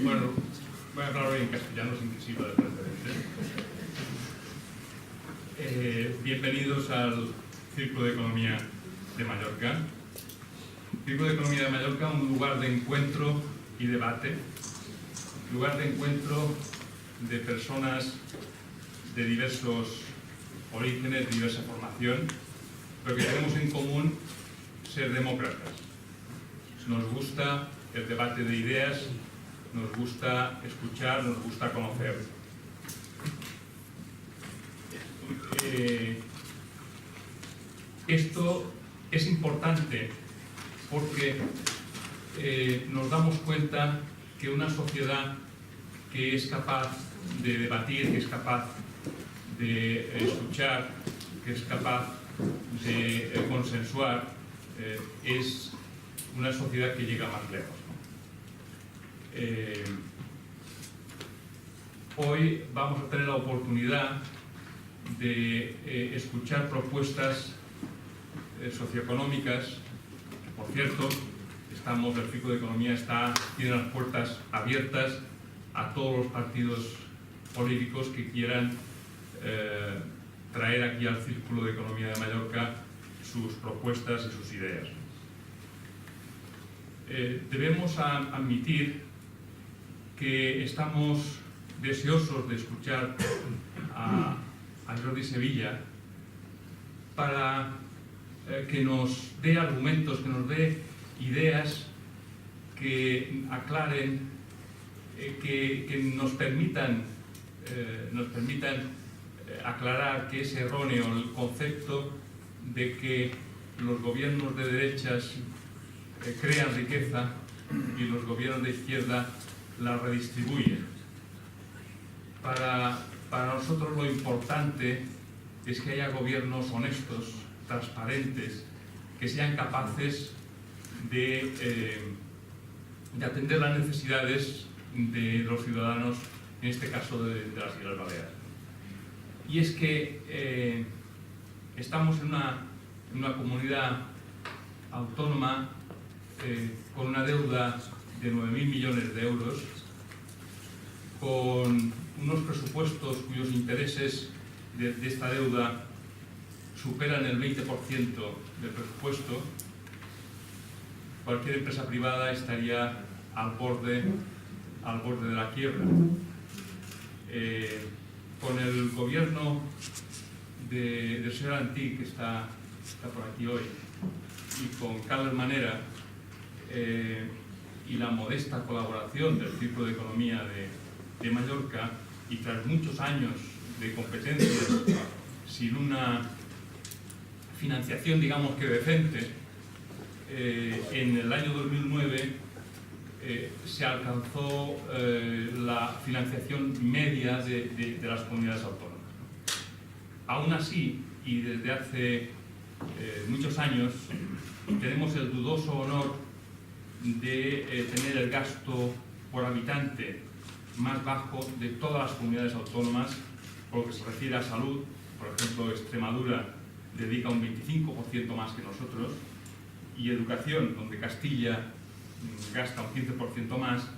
Bueno, voy a hablar hoy en castellano sin que sirva de precedente. Bienvenidos al Círculo de Economía de Mallorca. Círculo de Economía de Mallorca, un lugar de encuentro y debate, lugar de encuentro de personas de diversos orígenes, de diversa formación, pero que tenemos en común ser demócratas. Nos gusta el debate de ideas, nos gusta escuchar, nos gusta conocer. Esto es importante porque nos damos cuenta que una sociedad que es capaz de debatir, que es capaz de escuchar, que es capaz de consensuar, es una sociedad que llega más lejos. Hoy vamos a tener la oportunidad de escuchar propuestas socioeconómicas, que por cierto, el Círculo de Economía tiene las puertas abiertas a todos los partidos políticos que quieran traer aquí al Círculo de Economía de Mallorca sus propuestas y sus ideas. Debemos admitir que estamos deseosos de escuchar a Jordi Sevilla para que nos dé argumentos, que nos dé ideas que aclaren, que nos permitan aclarar que es erróneo el concepto de que los gobiernos de derechas crean riqueza y los gobiernos de izquierda la redistribuyen. Para nosotros lo importante es que haya gobiernos honestos, transparentes, que sean capaces de atender las necesidades de los ciudadanos, en este caso de las Islas Baleares. Y es que estamos en una comunidad autónoma con una deuda de 9.000 millones de euros, con unos presupuestos cuyos intereses de esta deuda superan el 20% del presupuesto. Cualquier empresa privada estaría al borde de la quiebra. Con el gobierno del señor Antí, que está por aquí hoy, y con Carles Manera, y la modesta colaboración del Círculo de Economía de Mallorca, y tras muchos años de competencias sin una financiación, digamos que decente, en el año 2009 se alcanzó la financiación media de las comunidades autónomas. Aún así, y desde hace muchos años, tenemos el dudoso honor de tener el gasto por habitante más bajo de todas las comunidades autónomas, por lo que se refiere a salud. Por ejemplo, Extremadura dedica un 25% más que nosotros, y educación, donde Castilla gasta un 15% más,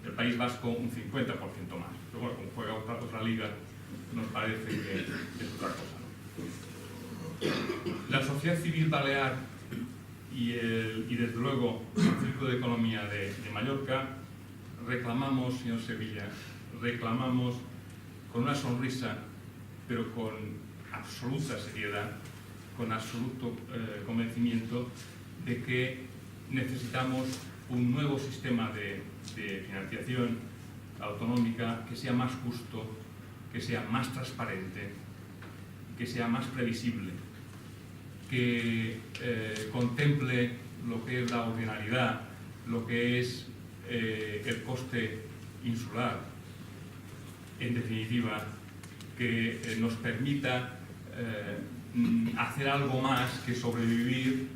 el País Vasco un 50% más. Pero bueno, como juega otra liga, nos parece que es otra cosa, ¿no? La sociedad civil balear y desde luego el Círculo de Economía de Mallorca reclamamos, señor Sevilla, reclamamos con una sonrisa, pero con absoluta seriedad, con absoluto convencimiento de que necesitamos un nuevo sistema de financiación autonómica que sea más justo, que sea más transparente, que sea más previsible, que contemple lo que es la ordinariedad, lo que es el coste insular, en definitiva, que nos permita hacer algo más que sobrevivir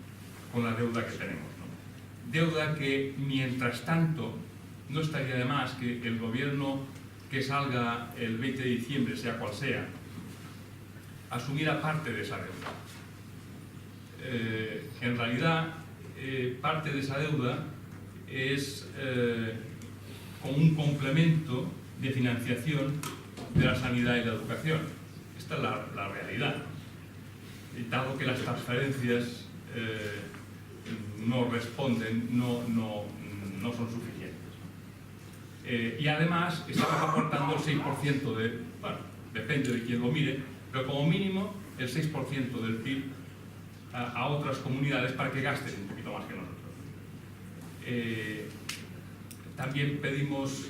con la deuda que tenemos, ¿no? Deuda que, mientras tanto, no estaría de más que el gobierno que salga el 20 de diciembre, sea cual sea, asumiera parte de esa deuda. En realidad, parte de esa deuda es como un complemento de financiación de la sanidad y la educación. Esta es la realidad. Dado que las transferencias no responden, no son suficientes. Y además estamos aportando el 6% bueno, depende de quién lo mire, pero como mínimo el 6% del PIB a otras comunidades para que gasten un poquito más que nosotros. También pedimos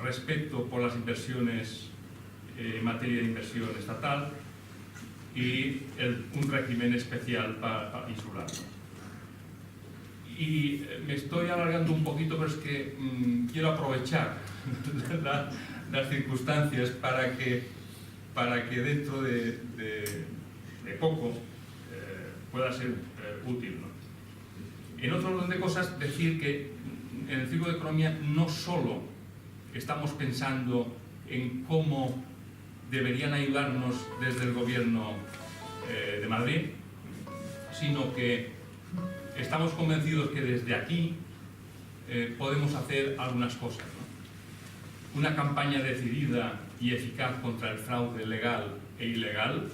respeto por las inversiones en materia de inversión estatal y un régimen especial para insular. Y me estoy alargando un poquito, pero es que quiero aprovechar las circunstancias para que dentro de poco pueda ser útil, ¿no? En otro orden de cosas, decir que en el Círculo de Economía no solo estamos pensando en cómo deberían ayudarnos desde el Gobierno de Madrid, sino que estamos convencidos que desde aquí podemos hacer algunas cosas, ¿no? Una campaña decidida y eficaz contra el fraude legal e ilegal,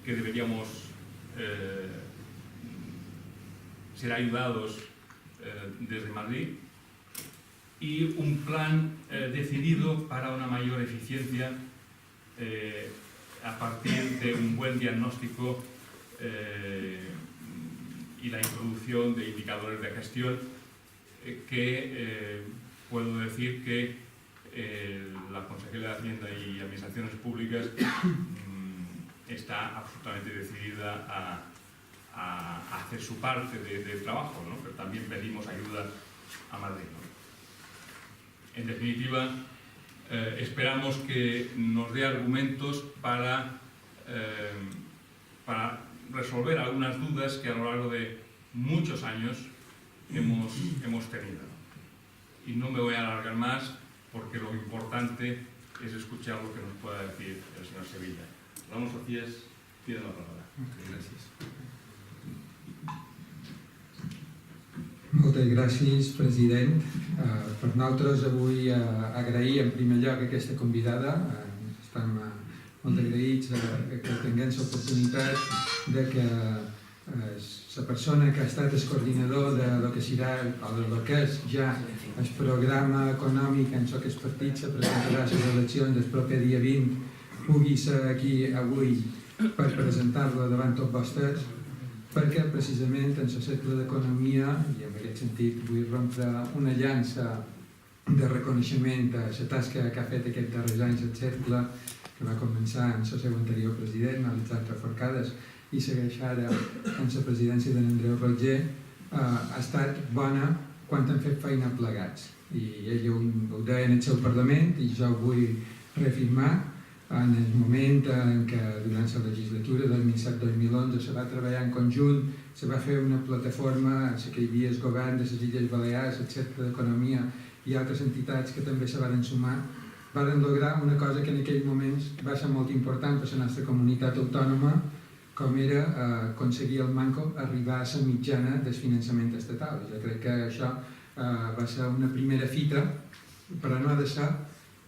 que deberíamos ser ayudados desde Madrid, y un plan decidido para una mayor eficiencia a partir de un buen diagnóstico y la introducción de indicadores de gestión que puedo decir que la Consejería de Hacienda y Administraciones Públicas está absolutamente decidida a hacer su parte del trabajo, ¿no? Pero también pedimos ayuda a Madrid, ¿no? En definitiva, esperamos que nos dé argumentos para resolver algunas dudas que a lo largo de muchos años hemos tenido. Y no me voy a alargar más porque lo importante es escuchar lo que nos pueda decir el señor Sevilla. Ramon Socias, tiene la palabra. Gràcies. Moltes gràcies, president. Per nosaltres avui agrair en primer lloc aquesta convidada. Estem molt agraïts que tinguem l'oportunitat de que la persona que ha estat el coordinador de lo que serà, o de lo que és ja el programa econòmic en el que el partit se presentarà a les eleccions del proper dia 20, pugui ser aquí avui per presentar-lo davant tots vostès, perquè precisament en el cercle d'economia, i en aquest sentit vull rompre una llança de reconeixement a la tasca que ha fet aquests darrers anys el cercle, que va començar en el seu anterior president, Alexandre Forcades, i segueix ara en la presidència d'en Andreu Roger, ha estat bona quan han fet feina plegats. I ell ho deia en el seu Parlament, i jo ho vull reafirmar, en el moment en què durant la legislatura 2007-2011 se va treballar en conjunt, se va fer una plataforma en què hi havia el govern de les Illes Balears, el Cercle d'Economia i altres entitats que també se van sumar, van lograr una cosa que en aquells moments va ser molt important per a la nostra comunitat autònoma, com era aconseguir el manco arribar a la mitjana del finançament estatal. Jo crec que això va ser una primera fita, però no ha de ser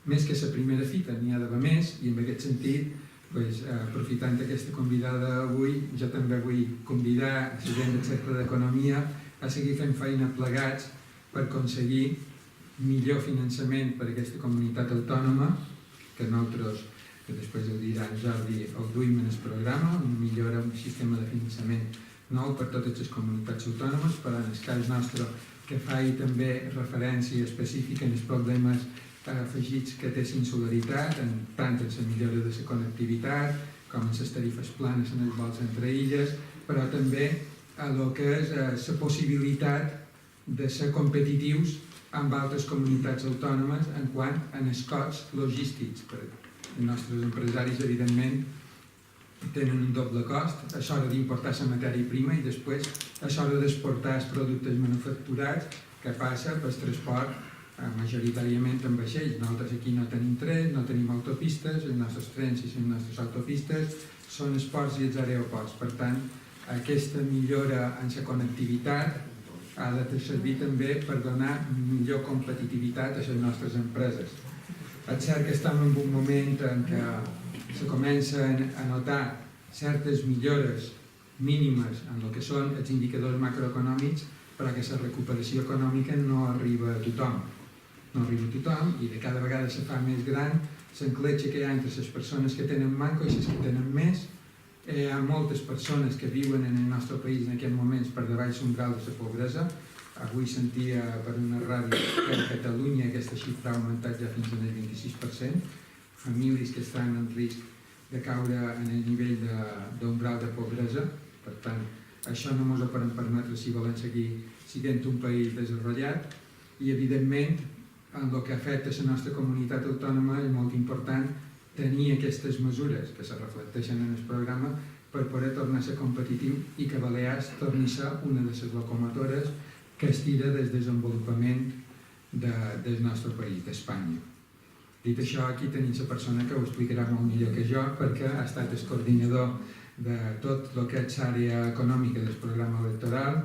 més que la primera fita, n'hi ha d'haver més, i en aquest sentit, aprofitant aquesta convidada avui, jo també vull convidar la gent del Cercle d'Economia a seguir fent feina plegats per aconseguir millor finançament per a aquesta comunitat autònoma, que nosaltres, que després ho dirà en Jordi, el duim en el programa, una millora, un sistema de finançament nou per totes les comunitats autònomes, però en el cas nostre que faci també referència específica en els problemes afegits que té l'insularitat, tant en la millora de la connectivitat com en les tarifes planes en els vols entre illes, però també a lo que és la possibilitat de ser competitius amb altres comunitats autònomes en quant a els costs logístics. Els nostres empresaris, evidentment, tenen un doble cost a l'hora d'importar la matèria prima i després a l'hora d'exportar els productes manufacturats, que passa pel transport majoritàriament en vaixells. Nosaltres aquí no tenim tren, no tenim autopistes, els nostres trens i les nostres autopistes són els ports i els aeroports. Per tant, aquesta millora en la connectivitat ha de servir també per donar millor competitivitat a les nostres empreses. És cert que estem en un moment en què se comencen a notar certes millores mínimes en el que són els indicadors macroeconòmics, però que la recuperació econòmica no arriba a tothom. No arriba a tothom i de cada vegada se fa més gran l'encletxa que hi ha entre les persones que tenen manco i les que tenen més. Hi ha moltes persones que viuen en el nostre país en aquests moments per davall l'umbral de la pobresa. Avui sentia per una ràdio que a Catalunya aquesta xifra ha augmentat ja fins al 26%. Famílies que estan en risc de caure en el nivell d'umbral de pobresa. Per tant, això no ens ho podem permetre si volem seguir sent un país desenvolupat. I, evidentment, en el que afecta la nostra comunitat autònoma és molt important tenir aquestes mesures que se reflecteixen en el programa per poder tornar a ser competitiu i que Balears torni a ser una de les locomotores que es tira des del desenvolupament del nostre país, d'Espanya. Dit això, aquí tenim la persona que ho explicarà molt millor que jo perquè ha estat el coordinador de tot el que és l'àrea econòmica del programa electoral.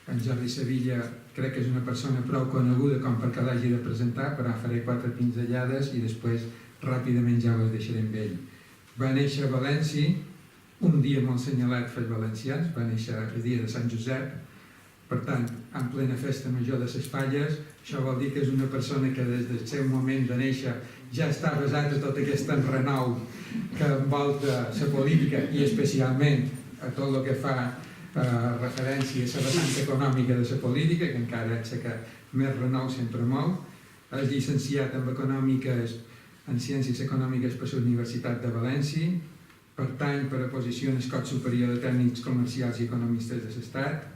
En Jordi Sevilla crec que és una persona prou coneguda com perquè l'hagi de presentar, però faré 4 pinzellades i després ràpidament ja ho deixaré amb ell. Va néixer a València, un dia molt assenyalat pels valencians, va néixer el dia de Sant Josep, per tant, en plena festa major de les Falles. Això vol dir que és una persona que des del seu moment de néixer ja està basat a tot aquest enrenou que envolta la política i especialment a tot el que fa referència a la vessant econòmica de la política, que encara és que més renou sempre mou. És llicenciat en Ciències Econòmiques per la Universitat de València, pertany per a posició en el Cos Superior de Tècnics Comercials i Economistes de l'Estat,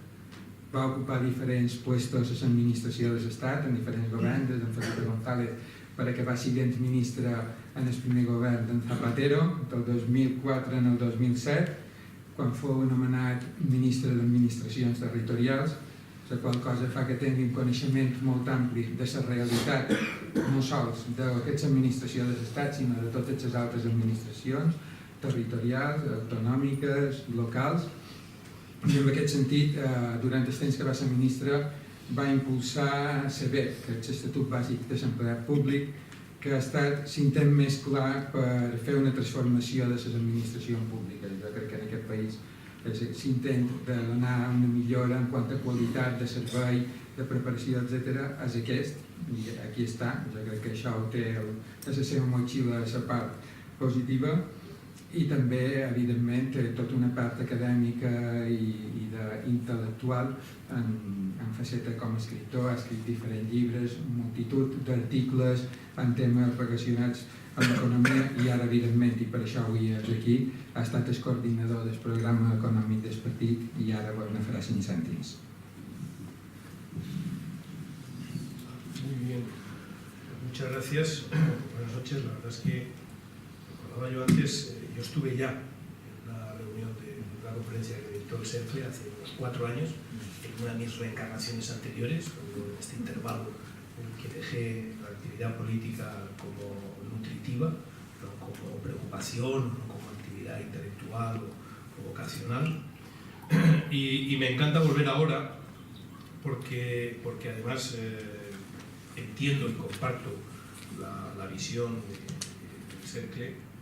va ocupar diferents puestos a l'administració de l'Estat, en diferents governs, des d'en Felipe González, perquè va ser ministre en el primer govern d'en Zapatero, del 2004 al 2007, quan fou anomenat ministre d'Administracions Territorials, la qual cosa fa que tingui un coneixement molt ampli de la realitat, no sols d'aquesta administració de l'Estat, sinó de totes les altres administracions territorials, autonòmiques, locals. I en aquest sentit, durant el temps que va ser ministre, va impulsar l'EBEP, que és l'Estatut Bàsic de l'Empleat Públic, que ha estat l'intent més clar per fer una transformació de les administracions públiques. Jo crec que en aquest país l'intent de donar una millora en quant a qualitat de servei, de preparació, etc., és aquest, i aquí està. Jo crec que això ho té a la seva motxilla la part positiva. I també, evidentment, tota una part acadèmica i intel·lectual en faceta com a escriptor. Ha escrit diferents llibres, multitud d'articles en temes relacionats amb l'economia i ara, evidentment, i per això avui és aquí, ha estat el coordinador del programa econòmic del partit i ara ne farà 5 cèntims. Muy bien, muchas gracias. Buenas noches. La verdad es que, recordaba yo antes, yo estuve ya en una reunión de la conferencia que dictó el CERCLE hace unos 4 años, en una de mis reencarnaciones anteriores, en este intervalo en el que dejé la actividad política como nutritiva, no como preocupación, no como actividad intelectual o vocacional. Y me encanta volver ahora porque además entiendo y comparto la visión del CERCLE.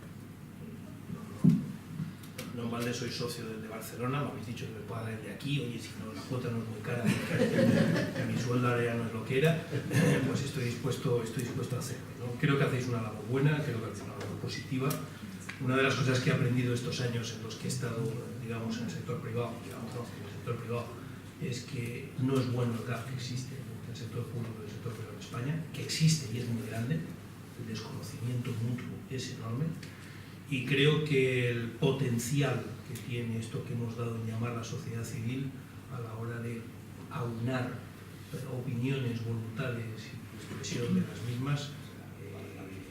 No en balde soy socio de Barcelona, me habéis dicho que me pueda dar de aquí, oye, si no, la cuota no es muy cara, que mi sueldo ya no es lo que era, pues estoy dispuesto a hacerlo, ¿no? Creo que hacéis una labor buena, creo que hacéis una labor positiva. Una de las cosas que he aprendido estos años en los que he estado, digamos, en el sector privado, es que no es bueno el gap que existe entre el sector público y el sector privado en España, que existe y es muy grande, el desconocimiento mutuo es enorme. Y creo que el potencial que tiene esto que hemos dado en llamar la sociedad civil a la hora de aunar opiniones voluntarias y expresión de las mismas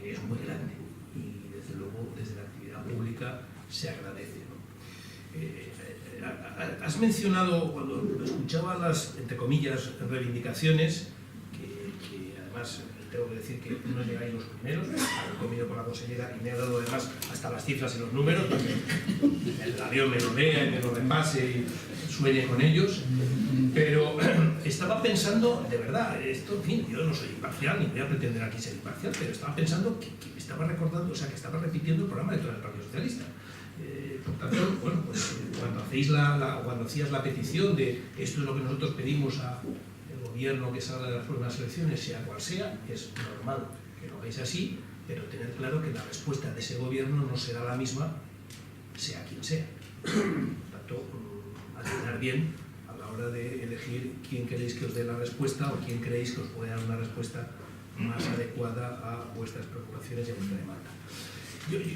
es muy grande y desde luego desde la actividad pública se agradece, ¿no? Has mencionado, cuando escuchaba las, entre comillas, reivindicaciones, que además tengo que decir que no llegáis los primeros, he comido con la consellera y me ha dado además hasta las cifras y los números para que el avión me lo lea y me lo repase y sueñe con ellos, pero estaba pensando, de verdad, esto, en fin, yo no soy imparcial ni voy a pretender aquí ser imparcial, pero estaba pensando que me estaba recordando, o sea, que estaba repitiendo el programa electoral del Partido Socialista. Por tanto, bueno, pues cuando hacías la petición de esto es lo que nosotros pedimos al gobierno que salga de las próximas elecciones, sea cual sea, es normal que lo hagáis así, pero tener claro que la respuesta de ese gobierno no será la misma, sea quien sea. Por tanto, atinar bien a la hora de elegir quién queréis que os dé la respuesta o quién creéis que os puede dar una respuesta más adecuada a vuestras preocupaciones y a vuestra demanda.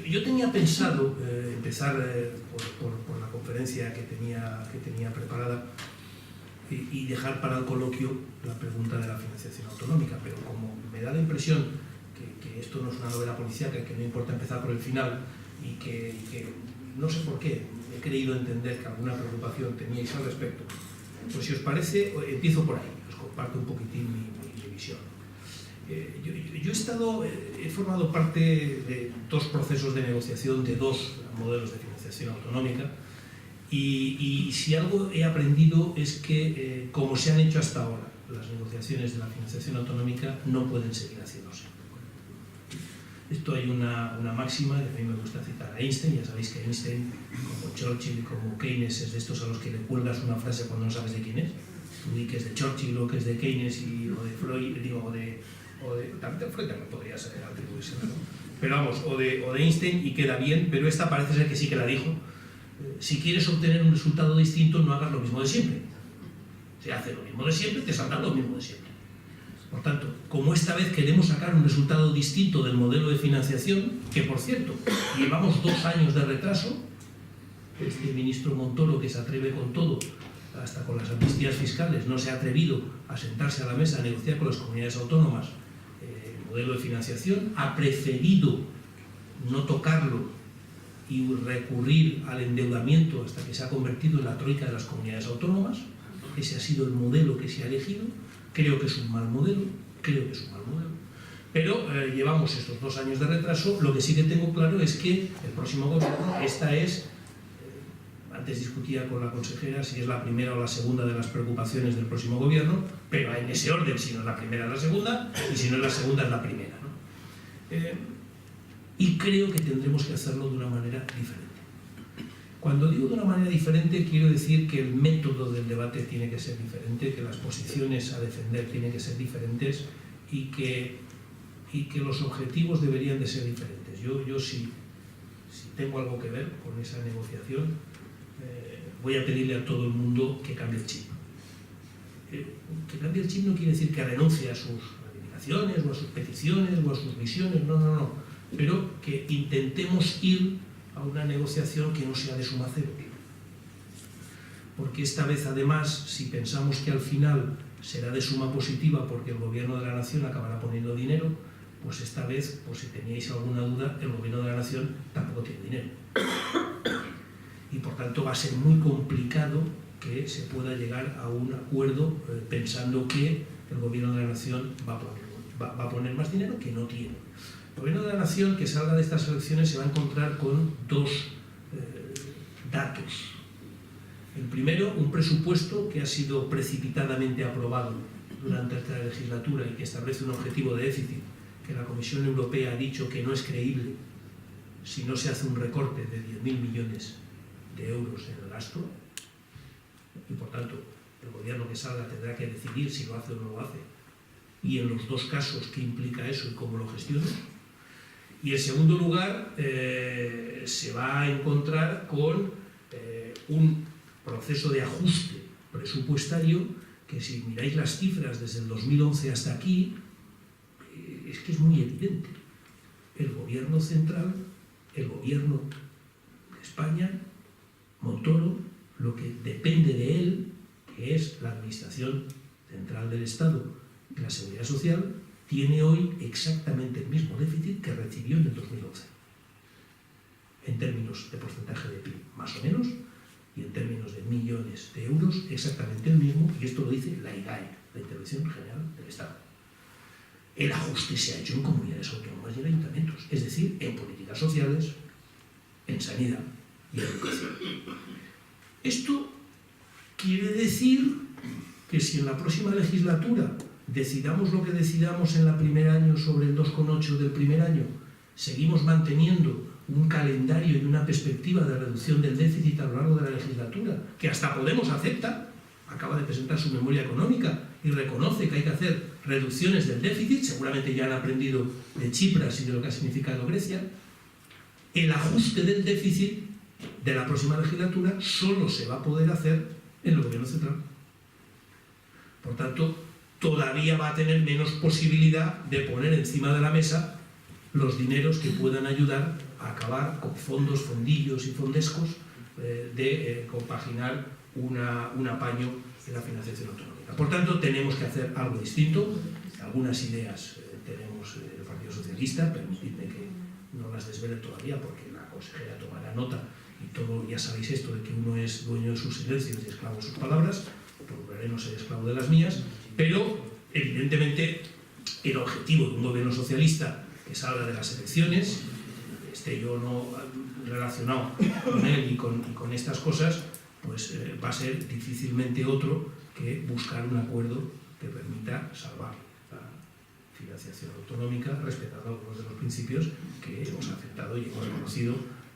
Yo tenía pensado empezar por la conferencia que tenía preparada y dejar para el coloquio la pregunta de la financiación autonómica, pero como me da la impresión que esto no es una novela policíaca, que no importa empezar por el final y que no sé por qué he creído entender que alguna preocupación teníais al respecto, pues si os parece, empiezo por ahí, os comparto un poquitín mi visión. Yo he formado parte de dos procesos de negociación de dos modelos de financiación autonómica y si algo he aprendido es que, como se han hecho hasta ahora, las negociaciones de la financiación autonómica no pueden seguir haciéndose. Esto hay una máxima que a mí me gusta citar a Einstein. Ya sabéis que Einstein, como Churchill, como Keynes, es de estos a los que le cuelgas una frase cuando no sabes de quién es. Tú di que es de Churchill o que es de Keynes o de Freud, digo, también de Freud también podría ser atribuírsela, ¿no? Pero vamos, o de Einstein y queda bien, pero esta parece ser que sí que la dijo. Si quieres obtener un resultado distinto, no hagas lo mismo de siempre. Si haces lo mismo de siempre, te saldrá lo mismo de siempre. Por tanto, como esta vez queremos sacar un resultado distinto del modelo de financiación, que por cierto, llevamos 2 años de retraso, este ministro Montoro, que se atreve con todo, hasta con las amnistías fiscales, no se ha atrevido a sentarse a la mesa a negociar con las comunidades autónomas el modelo de financiación, ha preferido no tocarlo y recurrir al endeudamiento hasta que se ha convertido en la troika de las comunidades autónomas. Ese ha sido el modelo que se ha elegido. Creo que es un mal modelo, pero llevamos estos 2 años de retraso. Lo que sí que tengo claro es que el próximo gobierno, esta es, antes discutía con la consejera si es la primera o la segunda de las preocupaciones del próximo gobierno, pero en ese orden, si no es la primera es la segunda, y si no es la segunda es la primera, ¿no? Y creo que tendremos que hacerlo de una manera diferente. Cuando digo de una manera diferente, quiero decir que el método del debate tiene que ser diferente, que las posiciones a defender tienen que ser diferentes y que los objetivos deberían de ser diferentes. Yo si tengo algo que ver con esa negociación, voy a pedirle a todo el mundo que cambie el chip. Que cambie el chip no quiere decir que renuncie a sus reivindicaciones o a sus peticiones o a sus visiones, no. Pero que intentemos ir a una negociación que no sea de suma cero. Porque esta vez, además, si pensamos que al final será de suma positiva porque el gobierno de la nación acabará poniendo dinero, pues esta vez, pues si teníais alguna duda, el gobierno de la nación tampoco tiene dinero. Y por tanto va a ser muy complicado que se pueda llegar a un acuerdo pensando que el gobierno de la nación va a poner más dinero que no tiene. El gobierno de la nación que salga de estas elecciones se va a encontrar con 2 datos. El primero, un presupuesto que ha sido precipitadamente aprobado durante esta legislatura y que establece un objetivo de déficit que la Comisión Europea ha dicho que no es creíble si no se hace un recorte de 10.000 millones de euros en el gasto, y por tanto el gobierno que salga tendrá que decidir si lo hace o no lo hace, y en los 2 casos qué implica eso y cómo lo gestiona. Y en segundo lugar, se va a encontrar con un proceso de ajuste presupuestario que, si miráis las cifras desde el 2011 hasta aquí, es que es muy evidente. El gobierno central, el gobierno de España, Montoro, lo que depende de él, que es la Administración Central del Estado y la Seguridad Social, tiene hoy exactamente el mismo déficit que recibió en el 2011. En términos de porcentaje de PIB, más o menos, y en términos de millones de euros, exactamente el mismo, y esto lo dice la IGAE, la Intervención General del Estado. el ajuste se ha hecho en comunidades autónomas y en ayuntamientos, es decir, en políticas sociales, en sanidad y en educación. Esto quiere decir que si en la próxima legislatura decidamos lo que decidamos en el primer año sobre el 2,8 del primer año, seguimos manteniendo un calendario y una perspectiva de reducción del déficit a lo largo de la legislatura, que hasta Podemos acepta, acaba de presentar su memoria económica y reconoce que hay que hacer reducciones del déficit, seguramente ya han aprendido de Chipras y de lo que ha significado Grecia, el ajuste del déficit de la próxima legislatura solo se va a poder hacer en el gobierno central. Por tanto, todavía va a tener menos posibilidad de poner encima de la mesa los dineros que puedan ayudar a acabar con fondos, fondillos y fondescos de compaginar un apaño en la financiación autonómica. Por tanto, tenemos que hacer algo distinto. Algunas ideas tenemos el Partido Socialista, permitidme que no las desvele todavía porque la consejera tomará nota y todo, ya sabéis esto de que uno es dueño de sus silencios y esclavo de sus palabras, procuraré no ser esclavo de las mías, pero evidentemente el objetivo de un gobierno socialista que salga de las elecciones, esté yo no relacionado con él y con estas cosas, pues va a ser difícilmente otro que buscar un acuerdo que permita salvar la financiación autonómica, respetando algunos de los principios que hemos aceptado y hemos reconocido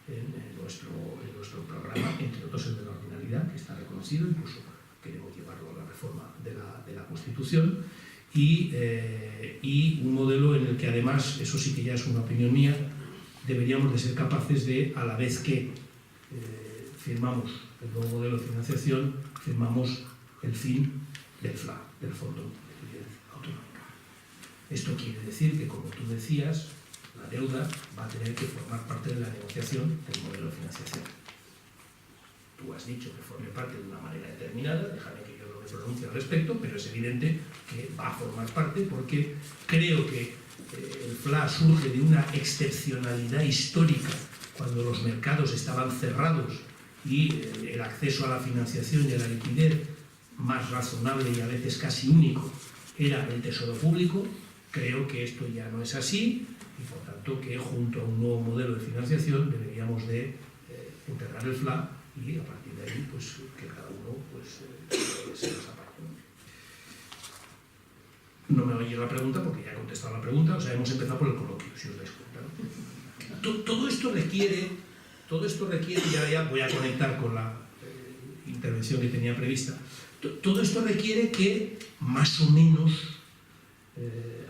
en nuestro programa, entre otros el de la ordinalidad, que está reconocido, incluso queremos llevarlo a la reforma de la Constitución, y un modelo en el que además, eso sí que ya es una opinión mía, deberíamos de ser capaces de, a la vez que firmamos el nuevo modelo de financiación, firmamos el fin del FLA, del Fondo de Liquidez Autonómica. Esto quiere decir que, como tú decías, la deuda va a tener que formar parte de la negociación del modelo de financiación. Tú has dicho que forme parte de una manera determinada, déjame que yo no me pronuncie al respecto, pero es evidente que va a formar parte porque creo que el FLA surge de una excepcionalidad histórica cuando los mercados estaban cerrados y el acceso a la financiación y a la liquidez más razonable y a veces casi único era el tesoro público. Creo que esto ya no es así y por tanto que junto a un nuevo modelo de financiación deberíamos de integrar el FLA y a partir de ahí pues que cada uno pues se las aparte. No me oye la pregunta porque ya he contestado la pregunta, o sea, hemos empezado por el coloquio, si os dais cuenta, ¿no? Todo esto requiere, y ahora ya voy a conectar con la intervención que tenía prevista, todo esto requiere que más o menos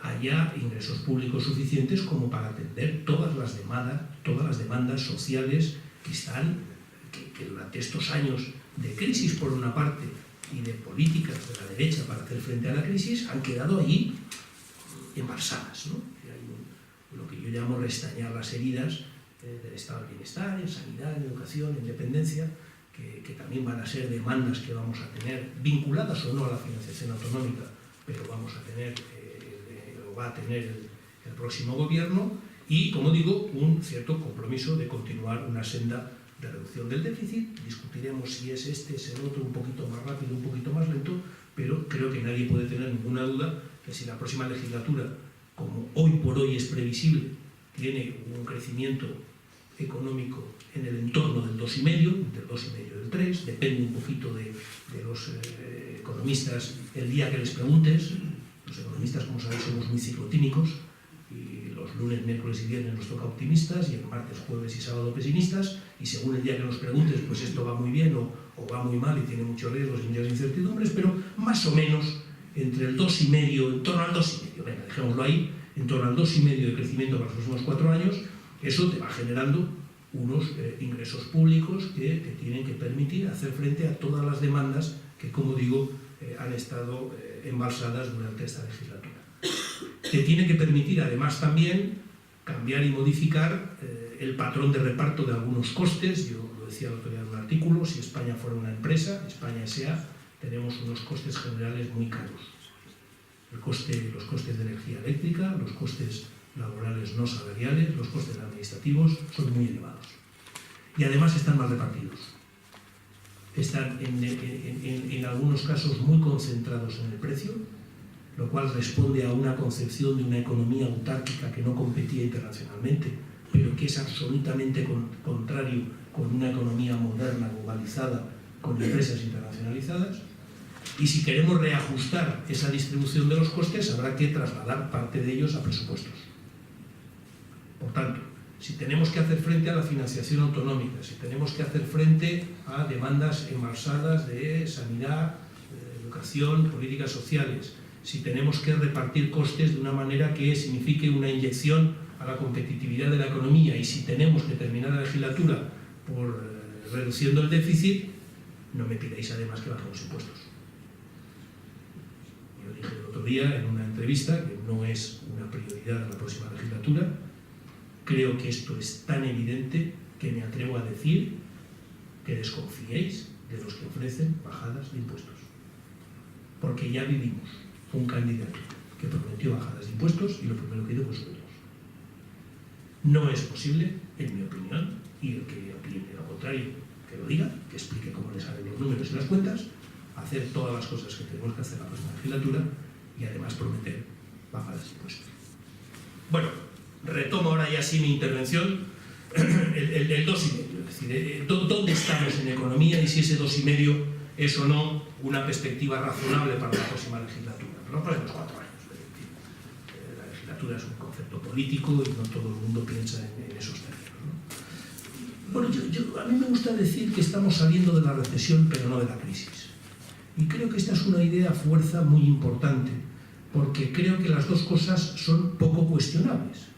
haya ingresos públicos suficientes como para atender todas las demandas sociales que durante estos años de crisis por una parte y de políticas de la derecha para hacer frente a la crisis han quedado ahí embalsadas, ¿no? Hay lo que yo llamo restañar las heridas del estado del bienestar, en sanidad, en educación, en dependencia, que también van a ser demandas que vamos a tener vinculadas o no a la financiación autonómica, pero vamos a tener, o va a tener el próximo gobierno, y, como digo, un cierto compromiso de continuar una senda de reducción del déficit. Discutiremos si es este, es el otro, un poquito más rápido, un poquito más lento, pero creo que nadie puede tener ninguna duda que si la próxima legislatura, como hoy por hoy es previsible, tiene un crecimiento económico en el entorno del 2,5, del 2,5 y del 3, depende un poquito de los economistas el día que les preguntes. Los economistas, como sabéis, somos muy ciclotímicos, y los lunes, miércoles y viernes nos toca optimistas, y el martes, jueves y sábado pesimistas, y según el día que nos preguntes, pues esto va muy bien o va muy mal y tiene muchos riesgos y muchas incertidumbres, pero más o menos entre el 2,5, en torno al 2,5, venga, dejémoslo ahí, en torno al 2,5 de crecimiento para los próximos 4 años, eso te va generando unos ingresos públicos que te tienen que permitir hacer frente a todas las demandas que, como digo, han estado embalsadas durante esta legislatura. Te tiene que permitir, además, también cambiar y modificar el patrón de reparto de algunos costes. Yo lo decía el otro día en un artículo, si España fuera una empresa, España S.A., tenemos unos costes generales muy caros. Los costes de energía eléctrica, los costes laborales no salariales, los costes administrativos son muy elevados. Y además están mal repartidos. Están en algunos casos muy concentrados en el precio. lo cual responde a una concepción de una economía autárquica que no competía internacionalmente, pero que es absolutamente contrario con una economía moderna, globalizada, con empresas internacionalizadas. Y si queremos reajustar esa distribución de los costes, habrá que trasladar parte de ellos a presupuestos. Por tanto, si tenemos que hacer frente a la financiación autonómica, si tenemos que hacer frente a demandas embalsadas de sanidad, de educación, políticas sociales, si tenemos que repartir costes de una manera que signifique una inyección a la competitividad de la economía, y si tenemos que terminar la legislatura por reduciendo el déficit, no me pidáis además que bajemos impuestos. Yo dije el otro día en una entrevista que no es una prioridad en la próxima legislatura. Creo que esto es tan evidente que me atrevo a decir que desconfiéis de los que ofrecen bajadas de impuestos. Porque ya vivimos un candidato que prometió bajadas de impuestos y lo primero que hizo fue subirlos. No es posible, en mi opinión, y el que opine lo contrario, que lo diga, que explique cómo le salen los números y las cuentas, hacer todas las cosas que tenemos que hacer en la próxima legislatura y además prometer bajadas de impuestos. Bueno, retomo ahora ya sí mi intervención, el 2,5, es decir, ¿dónde estamos en economía y si ese 2,5 es o no una perspectiva razonable para la próxima legislatura? No para los 4 años, es decir, la legislatura es un concepto político y no todo el mundo piensa en esos términos, ¿no? Bueno, a mí me gusta decir que estamos saliendo de la recesión, pero no de la crisis. Y creo que esta es una idea fuerza muy importante, porque creo que las dos cosas son poco cuestionables.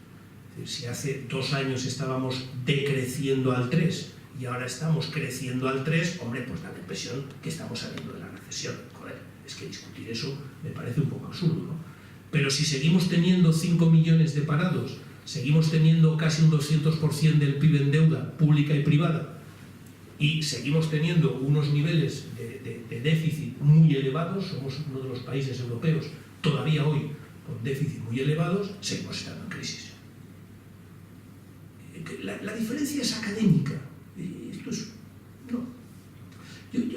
Si hace 2 años estábamos decreciendo al 3 y ahora estamos creciendo al 3, hombre, pues da la impresión que estamos saliendo de la recesión. Joder, es que discutir eso me parece un poco absurdo, ¿no? Pero si seguimos teniendo 5 millones de parados, seguimos teniendo casi un 200% del PIB en deuda pública y privada, y seguimos teniendo unos niveles de déficit muy elevados, somos uno de los países europeos todavía hoy con déficit muy elevados, seguimos estando en crisis. La diferencia es académica. Esto es... No.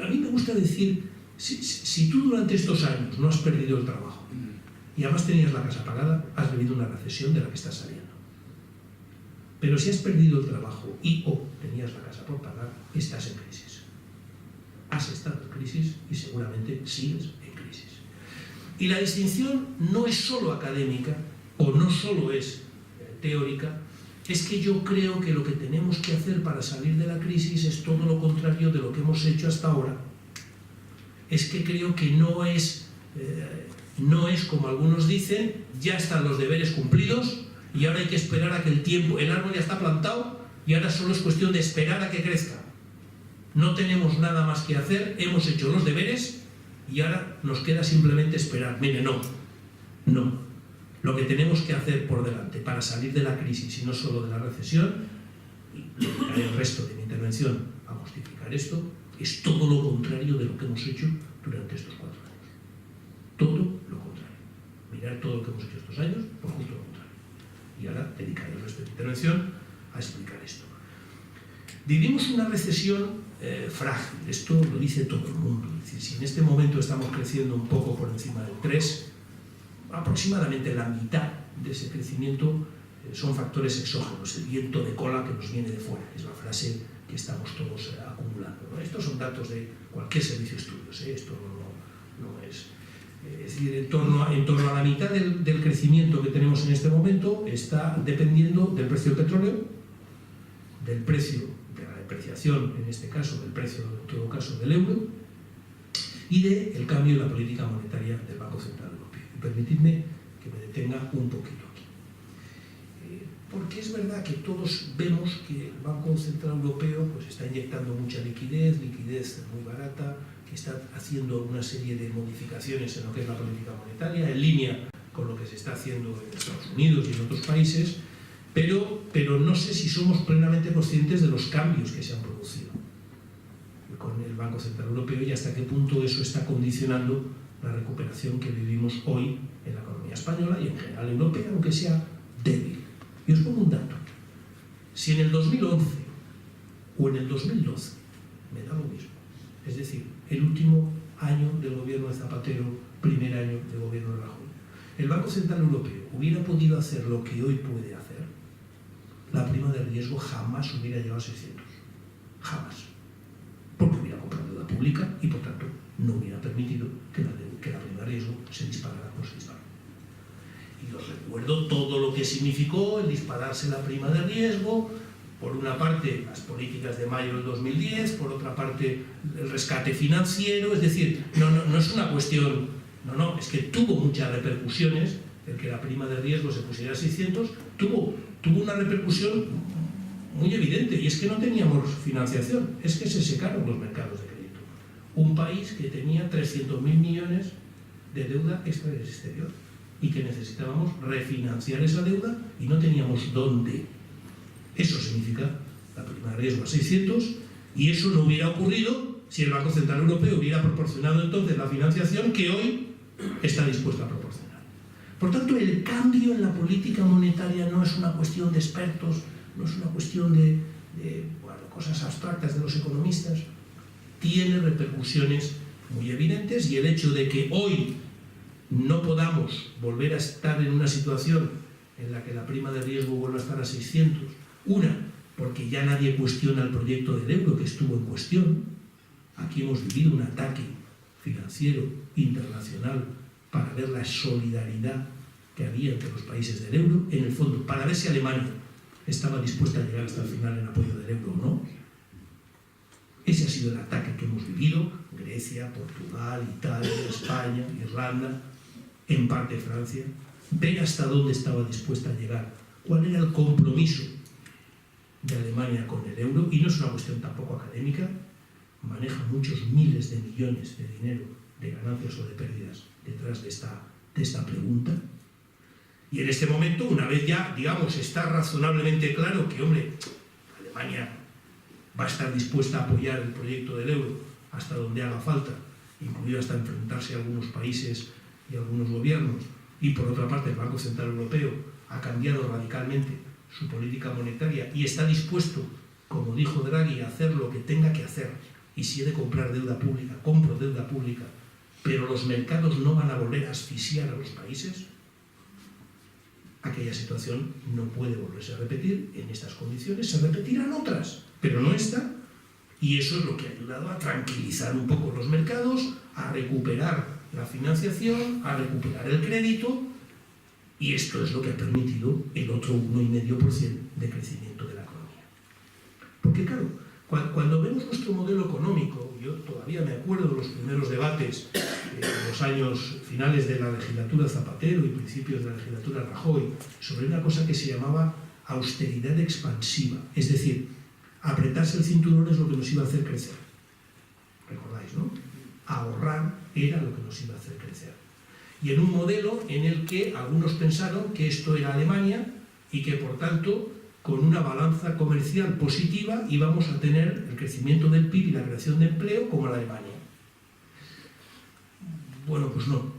A mí me gusta decir, si tú durante estos años no has perdido el trabajo y además tenías la casa pagada, has vivido una recesión de la que estás saliendo. Pero si has perdido el trabajo y o tenías la casa por pagar, estás en crisis. Has estado en crisis y seguramente sigues en crisis. Y la distinción no es solo académica o no solo es teórica, es que yo creo que lo que tenemos que hacer para salir de la crisis es todo lo contrario de lo que hemos hecho hasta ahora. Es que creo que no es como algunos dicen, ya están los deberes cumplidos y ahora hay que esperar a que el árbol ya está plantado y ahora solo es cuestión de esperar a que crezca. No tenemos nada más que hacer, hemos hecho los deberes y ahora nos queda simplemente esperar. Mire, no. Lo que tenemos que hacer por delante para salir de la crisis y no solo de la recesión, y dedicaré el resto de mi intervención a justificar esto, es todo lo contrario de lo que hemos hecho durante estos 4 años. Todo lo contrario. Mirar todo lo que hemos hecho estos años por justo lo contrario. Y ahora dedicaré el resto de mi intervención a explicar esto. Vivimos una recesión frágil, esto lo dice todo el mundo. Es decir, si en este momento estamos creciendo un poco por encima del 3, aproximadamente la mitad de ese crecimiento son factores exógenos, el viento de cola que nos viene de fuera, es la frase que estamos todos acumulando, ¿no? Estos son datos de cualquier servicio de estudios, esto no es... Es decir, en torno a la mitad del crecimiento que tenemos en este momento está dependiendo del precio del petróleo, del precio de la depreciación, en este caso, del precio, en todo caso, del euro, y del cambio de la política monetaria del Banco Central Europeo. Y permitidme que me detenga un poquito aquí. Porque es verdad que todos vemos que el Banco Central Europeo pues, está inyectando mucha liquidez muy barata, que está haciendo una serie de modificaciones en lo que es la política monetaria, en línea con lo que se está haciendo en Estados Unidos y en otros países, pero no sé si somos plenamente conscientes de los cambios que se han producido con el Banco Central Europeo y hasta qué punto eso está condicionando la recuperación que vivimos hoy en la economía española y en general europea, aunque sea débil. Y os pongo un dato. Si en el 2011 o en el 2012, me da lo mismo, es decir, el último año del gobierno de Zapatero, primer año del gobierno de Rajoy, el Banco Central Europeo hubiera podido hacer lo que hoy puede hacer, la prima de riesgo jamás hubiera llegado a 600. Jamás. Porque hubiera comprado deuda pública y, por tanto, no hubiera permitido que la prima de riesgo se disparara como se disparó. Y os recuerdo todo lo que significó el dispararse la prima de riesgo. Por una parte, las políticas de mayo del 2010, por otra parte, el rescate financiero. Es decir, no es una cuestión, es que tuvo muchas repercusiones. El que la prima de riesgo se pusiera a 600 tuvo una repercusión muy evidente, y es que no teníamos financiación, es que se secaron los mercados de crédito. Un país que tenía 300.000 millones de deuda extra del exterior y que necesitábamos refinanciar esa deuda y no teníamos dónde. Eso significa la prima de riesgo a 600, y eso no hubiera ocurrido si el Banco Central Europeo hubiera proporcionado entonces la financiación que hoy está dispuesto a proporcionar. Por tanto, el cambio en la política monetaria no es una cuestión de expertos, no es una cuestión de cosas abstractas de los economistas, tiene repercusiones muy evidentes, y el hecho de que hoy no podamos volver a estar en una situación en la que la prima de riesgo vuelva a estar a 600, porque ya nadie cuestiona el proyecto del euro que estuvo en cuestión. Aquí hemos vivido un ataque financiero internacional para ver la solidaridad que había entre los países del euro, en el fondo, para ver si Alemania estaba dispuesta a llegar hasta el final en apoyo del euro o no. Ese ha sido el ataque que hemos vivido, Grecia, Portugal, Italia, España, Irlanda, en parte Francia. Ver hasta dónde estaba dispuesta a llegar, cuál era el compromiso de Alemania con el euro, y no es una cuestión tampoco académica, maneja muchos miles de millones de dinero de ganancias o de pérdidas detrás de esta pregunta. Y en este momento, una vez ya, digamos, está razonablemente claro que, Alemania va a estar dispuesta a apoyar el proyecto del euro hasta donde haga falta, incluido hasta enfrentarse a algunos países y a algunos gobiernos, y por otra parte el Banco Central Europeo ha cambiado radicalmente su política monetaria y está dispuesto, como dijo Draghi, a hacer lo que tenga que hacer, y si he de comprar deuda pública, compro deuda pública, pero los mercados no van a volver a asfixiar a los países. Aquella situación no puede volverse a repetir en estas condiciones, se repetirán otras, pero no esta, y eso es lo que ha ayudado a tranquilizar un poco los mercados, a recuperar la financiación, a recuperar el crédito, y esto es lo que ha permitido el otro 1,5% de crecimiento de la economía. Porque claro, cuando vemos nuestro modelo económico, yo todavía me acuerdo de los primeros debates en los años finales de la legislatura Zapatero y principios de la legislatura Rajoy, sobre una cosa que se llamaba austeridad expansiva, es decir, apretarse el cinturón es lo que nos iba a hacer crecer. ¿Recordáis, no? Ahorrar era lo que nos iba a hacer crecer. Y en un modelo en el que algunos pensaron que esto era Alemania y que, por tanto, con una balanza comercial positiva íbamos a tener el crecimiento del PIB y la creación de empleo como la Alemania. Bueno, pues no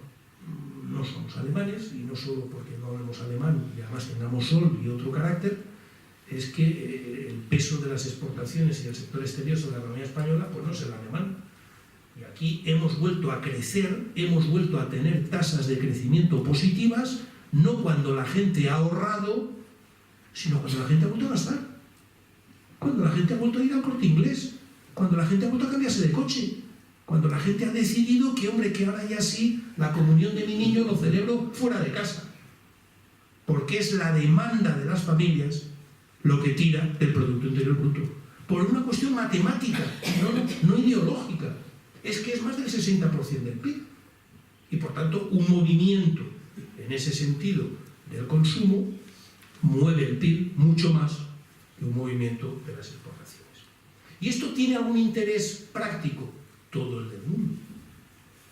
somos alemanes, y no solo porque no hablemos alemán y además tengamos sol y otro carácter, es que el peso de las exportaciones y el sector exterior sobre la economía española pues no es el alemán. Y aquí hemos vuelto a crecer, hemos vuelto a tener tasas de crecimiento positivas, no cuando la gente ha ahorrado, sino cuando la gente ha vuelto a gastar. Cuando la gente ha vuelto a ir al Corte Inglés, cuando la gente ha vuelto a cambiarse de coche, cuando la gente ha decidido que, que ahora ya sí, la comunión de mi niño lo celebro fuera de casa. Porque es la demanda de las familias lo que tira del Producto Interior Bruto. Por una cuestión matemática, no ideológica. Es que es más del 60% del PIB. Y por tanto, un movimiento en ese sentido del consumo mueve el PIB mucho más que un movimiento de las exportaciones. ¿Y esto tiene algún interés práctico? Todo el del mundo.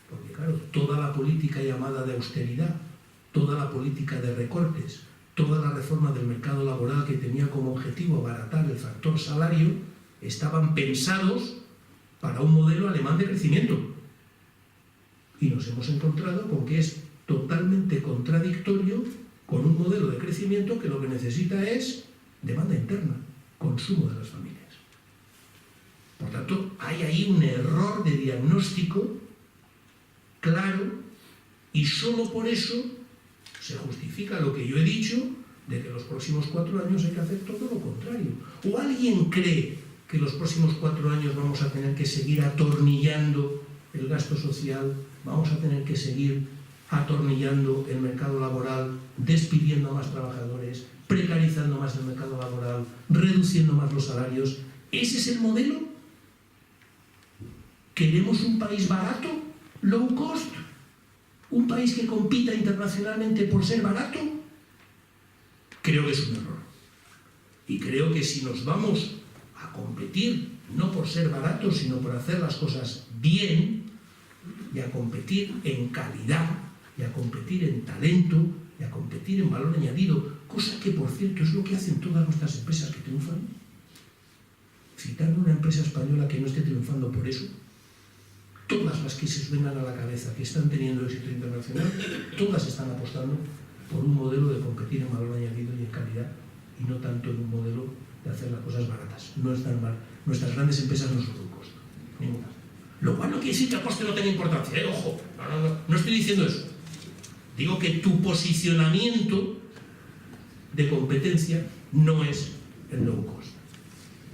Porque claro, toda la política llamada de austeridad, toda la política de recortes, toda la reforma del mercado laboral que tenía como objetivo abaratar el factor salario, estaban pensados para un modelo alemán de crecimiento. Y nos hemos encontrado con que es totalmente contradictorio con un modelo de crecimiento que lo que necesita es demanda interna, consumo de las familias. Por tanto, hay ahí un error de diagnóstico claro, y solo por eso se justifica lo que yo he dicho de que los próximos 4 años hay que hacer todo lo contrario. ¿O alguien cree que los próximos 4 años vamos a tener que seguir atornillando el gasto social, vamos a tener que seguir atornillando el mercado laboral, despidiendo a más trabajadores, precarizando más el mercado laboral, reduciendo más los salarios? ¿Ese es el modelo? ¿Queremos un país barato, low cost? ¿Un país que compita internacionalmente por ser barato? Creo que es un error. Y creo que si nos vamos a competir, no por ser baratos, sino por hacer las cosas bien, y a competir en calidad, y a competir en talento, y a competir en valor añadido, cosa que, por cierto, es lo que hacen todas nuestras empresas que triunfan. Citarme una empresa española que no esté triunfando por eso. Todas las que se os vengan a la cabeza, que están teniendo éxito internacional, todas están apostando por un modelo de competir en valor añadido y en calidad, y no tanto en un modelo de hacer las cosas baratas. No están mal. Nuestras grandes empresas no son low cost, ninguna. Lo cual no quiere decir que el coste no tenga importancia, ojo, no estoy diciendo eso. Digo que tu posicionamiento de competencia no es el low cost.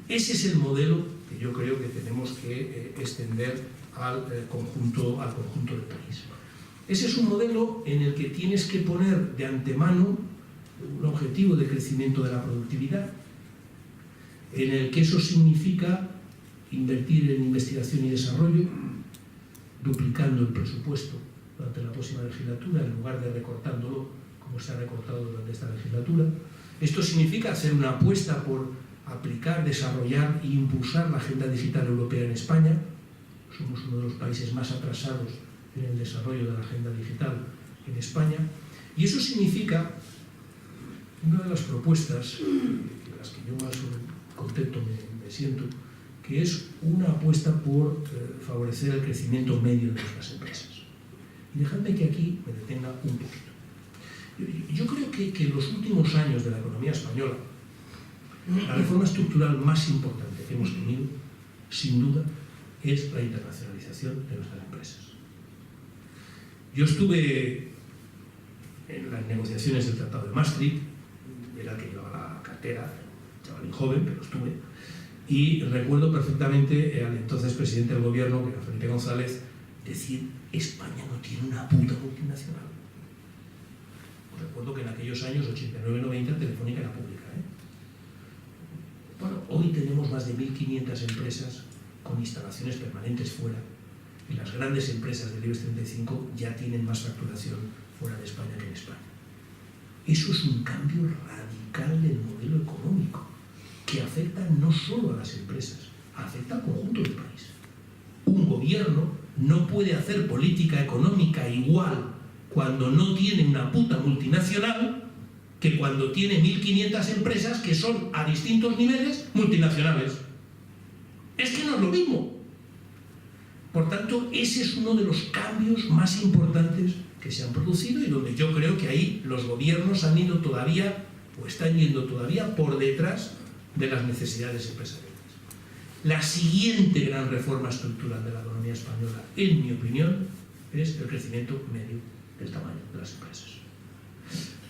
Ese es el modelo que yo creo que tenemos que extender al conjunto del país. Ese es un modelo en el que tienes que poner de antemano un objetivo de crecimiento de la productividad, en el que eso significa invertir en investigación y desarrollo, duplicando el presupuesto durante la próxima legislatura, en lugar de recortándolo como se ha recortado durante esta legislatura. Esto significa hacer una apuesta por aplicar, desarrollar e impulsar la agenda digital europea en España. Somos uno de los países más atrasados en el desarrollo de la agenda digital en España. Y eso significa una de las propuestas, de las que yo más contento me siento, que es una apuesta por favorecer el crecimiento medio de nuestras empresas. Y dejadme que aquí me detenga un poquito. Yo creo que en los últimos años de la economía española, la reforma estructural más importante que hemos tenido, sin duda, es la internacionalización de nuestras empresas. Yo estuve en las negociaciones del Tratado de Maastricht, era el que llevaba la cartera, chavalín joven, pero estuve, y recuerdo perfectamente al entonces presidente del gobierno, que era Felipe González, decir: España no tiene una puta multinacional. Recuerdo que en aquellos años, 89-90, Telefónica era pública. Bueno, hoy tenemos más de 1.500 empresas con instalaciones permanentes fuera, y las grandes empresas del IBEX 35 ya tienen más facturación fuera de España que en España. Eso es un cambio radical del modelo económico, que afecta no solo a las empresas, afecta al conjunto del país. Un gobierno no puede hacer política económica igual cuando no tiene una puta multinacional que cuando tiene 1.500 empresas que son a distintos niveles multinacionales. Es que no es lo mismo. Por tanto, ese es uno de los cambios más importantes que se han producido, y donde yo creo que ahí los gobiernos han ido todavía, o están yendo todavía, por detrás de las necesidades empresariales. La siguiente gran reforma estructural de la economía española, en mi opinión, es el crecimiento medio del tamaño de las empresas.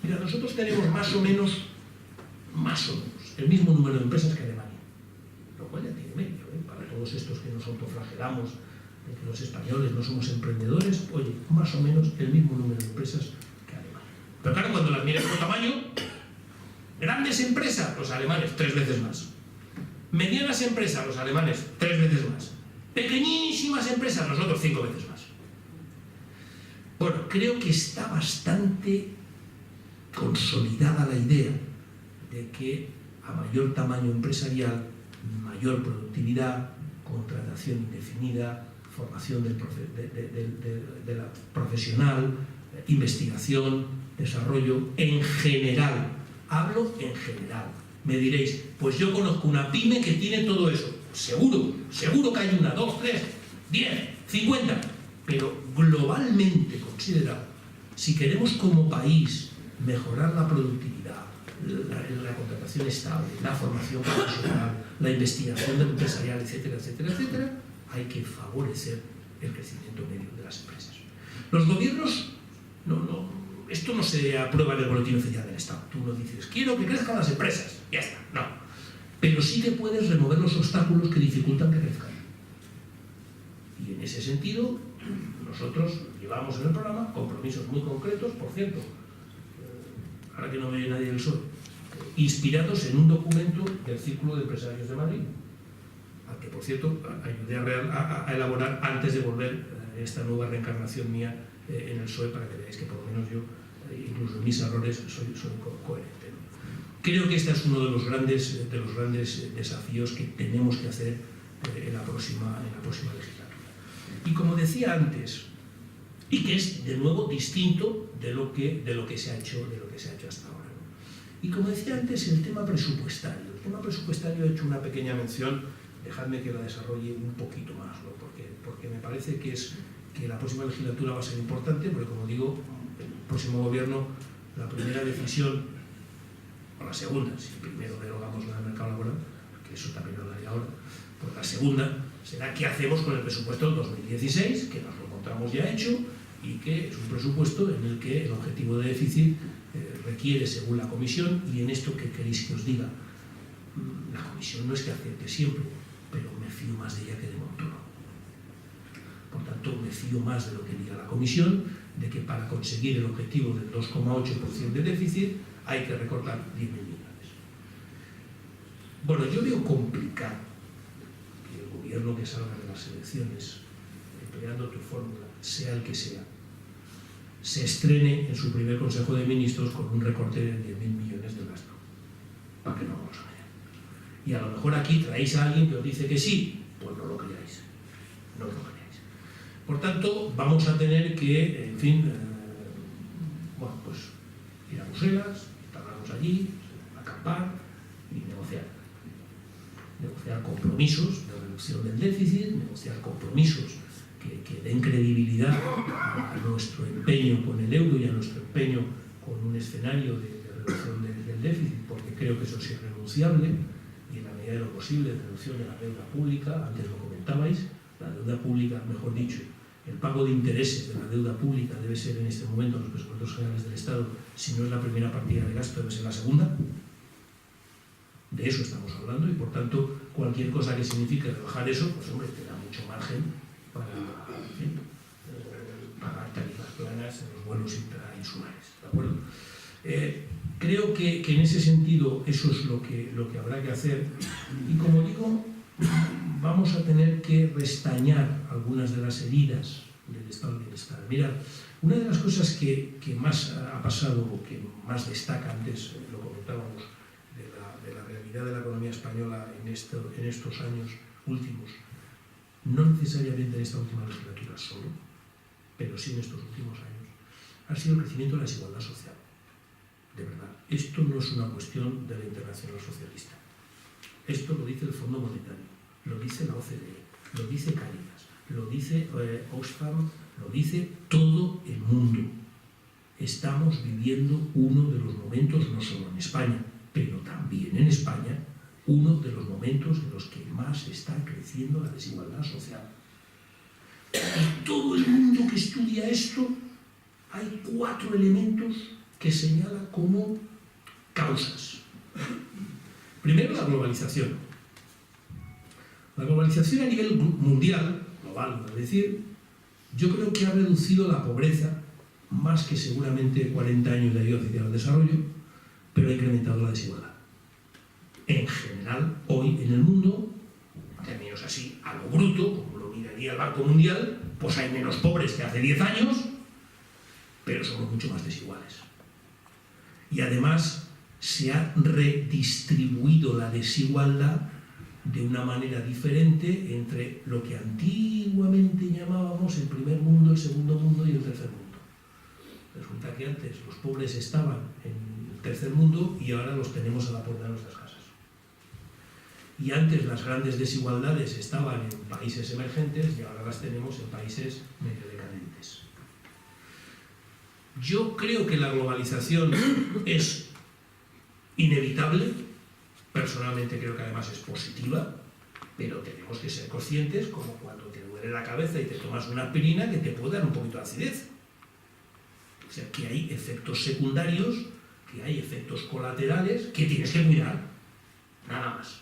Mira, nosotros tenemos más o menos, el mismo número de empresas que Alemania, lo cual ya tiene medio, para todos estos que nos autoflagelamos de que los españoles no somos emprendedores. Oye, más o menos el mismo número de empresas que Alemania. Pero claro, cuando las miras por tamaño, grandes empresas, los alemanes, 3 veces más. Medianas empresas, los alemanes, 3 veces más. Pequeñísimas empresas, nosotros 5 veces más. Bueno, creo que está bastante consolidada la idea de que a mayor tamaño empresarial, mayor productividad, contratación indefinida, formación del profesional, investigación, desarrollo, en general. Hablo en general. Me diréis, pues yo conozco una pyme que tiene todo eso. Seguro que hay 1, 2, 3, 10, 50. Pero globalmente considerado, si queremos como país mejorar la productividad, la contratación estable, la formación profesional, la investigación empresarial, etcétera, etcétera, etcétera, hay que favorecer el crecimiento medio de las empresas. Los gobiernos esto no se aprueba en el boletín oficial del Estado. Tú no dices, quiero que crezcan las empresas, ya está, no. Pero sí que puedes remover los obstáculos que dificultan que crezcan. Y en ese sentido, nosotros llevamos en el programa compromisos muy concretos, por cierto, ahora que no me oye nadie del PSOE, inspirados en un documento del Círculo de Empresarios de Madrid, al que, por cierto, ayudé a elaborar antes de volver esta nueva reencarnación mía en el PSOE, para que veáis que por lo menos yo, incluso en mis errores, soy coherente, ¿no? Creo que este es uno de los grandes desafíos que tenemos que hacer en la próxima legislatura. Y como decía antes, y que es de nuevo distinto de lo que se ha hecho hasta ahora, ¿no? Y como decía antes, el tema presupuestario. El tema presupuestario he hecho una pequeña mención, dejadme que la desarrolle un poquito más, ¿no? Porque me parece que la próxima legislatura va a ser importante, porque como digo, el próximo gobierno, la primera decisión, o la segunda, si primero derogamos la del mercado laboral, que eso también lo hablaré ahora, pues la segunda será qué hacemos con el presupuesto del 2016, que nos lo encontramos ya hecho, y que es un presupuesto en el que el objetivo de déficit requiere, según la Comisión, y en esto que queréis que os diga, la Comisión no es que acepte siempre, pero me fío más de ella que de Montoro. Por tanto, me fío más de lo que diga la Comisión, de que para conseguir el objetivo del 2,8% de déficit hay que recortar 10.000 millones. Bueno, yo veo complicado que el gobierno que salga de las elecciones, empleando tu fórmula, sea el que sea, se estrene en su primer Consejo de Ministros con un recorte de 10.000 millones de gasto. Para que no vamos a ver. Y a lo mejor aquí traéis a alguien que os dice que sí, pues no lo creáis. No lo creáis. Por tanto, vamos a tener que, en fin, bueno, pues ir a Bruselas, instalarnos allí, acampar y negociar. Negociar compromisos de reducción del déficit, negociar compromisos que den credibilidad a nuestro empeño con el euro y a nuestro empeño con un escenario de reducción del déficit, porque creo que eso es irrenunciable, y en la medida de lo posible, de reducción de la deuda pública. Antes lo comentabais, la deuda pública, mejor dicho, el pago de intereses de la deuda pública debe ser en este momento en los presupuestos generales del Estado, si no es la primera partida de gasto, debe ser la segunda. De eso estamos hablando, y por tanto cualquier cosa que signifique rebajar eso, pues hombre, te da mucho margen para, en fin, pagar tarifas planas en los vuelos intrainsulares, ¿de acuerdo? Creo que en ese sentido eso es lo que habrá que hacer, y como digo, vamos a tener que restañar algunas de las heridas del estado de bienestar. Mirad, una de las cosas que más ha pasado, o que más destaca, antes lo comentábamos, de la realidad de la economía española en estos años últimos, no necesariamente en esta última legislatura solo, pero sí en estos últimos años, ha sido el crecimiento de la desigualdad social. De verdad, esto no es una cuestión de la Internacional Socialista. Esto lo dice el Fondo Monetario, lo dice la OCDE, lo dice Cáritas, lo dice Oxfam, lo dice todo el mundo. Estamos viviendo uno de los momentos, no solo en España, pero también en España, uno de los momentos en los que más está creciendo la desigualdad social. Y todo el mundo que estudia esto, hay 4 elementos que señala como causas. Primero, la globalización. La globalización a nivel mundial, global, es decir, yo creo que ha reducido la pobreza más que seguramente 40 años de ayuda oficial al desarrollo, pero ha incrementado la desigualdad. En general, hoy en el mundo, en términos así, a lo bruto, como lo miraría el Banco Mundial, pues hay menos pobres que hace 10 años, pero somos mucho más desiguales. Y además se ha redistribuido la desigualdad de una manera diferente entre lo que antiguamente llamábamos el primer mundo, el segundo mundo y el tercer mundo. Resulta que antes los pobres estaban en el tercer mundo y ahora los tenemos a la puerta de nuestras casas. Y antes las grandes desigualdades estaban en países emergentes y ahora las tenemos en países medio decadentes. Yo creo que la globalización es inevitable, personalmente creo que además es positiva, pero tenemos que ser conscientes, como cuando te duele la cabeza y te tomas una aspirina, que te puede dar un poquito de acidez. O sea, que hay efectos secundarios, que hay efectos colaterales que tienes que cuidar, nada más.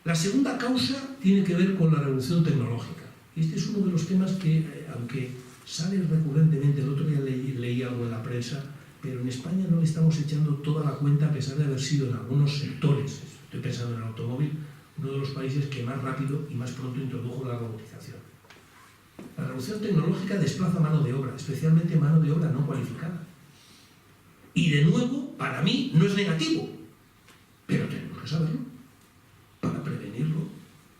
La segunda causa tiene que ver con la revolución tecnológica. Este es uno de los temas que, aunque sale recurrentemente, el otro día leí algo en la prensa, pero en España no le estamos echando toda la cuenta, a pesar de haber sido en algunos sectores, estoy pensando en el automóvil, uno de los países que más rápido y más pronto introdujo la robotización. La revolución tecnológica desplaza mano de obra, especialmente mano de obra no cualificada. Y de nuevo, para mí, no es negativo, pero tenemos que saberlo, para prevenirlo,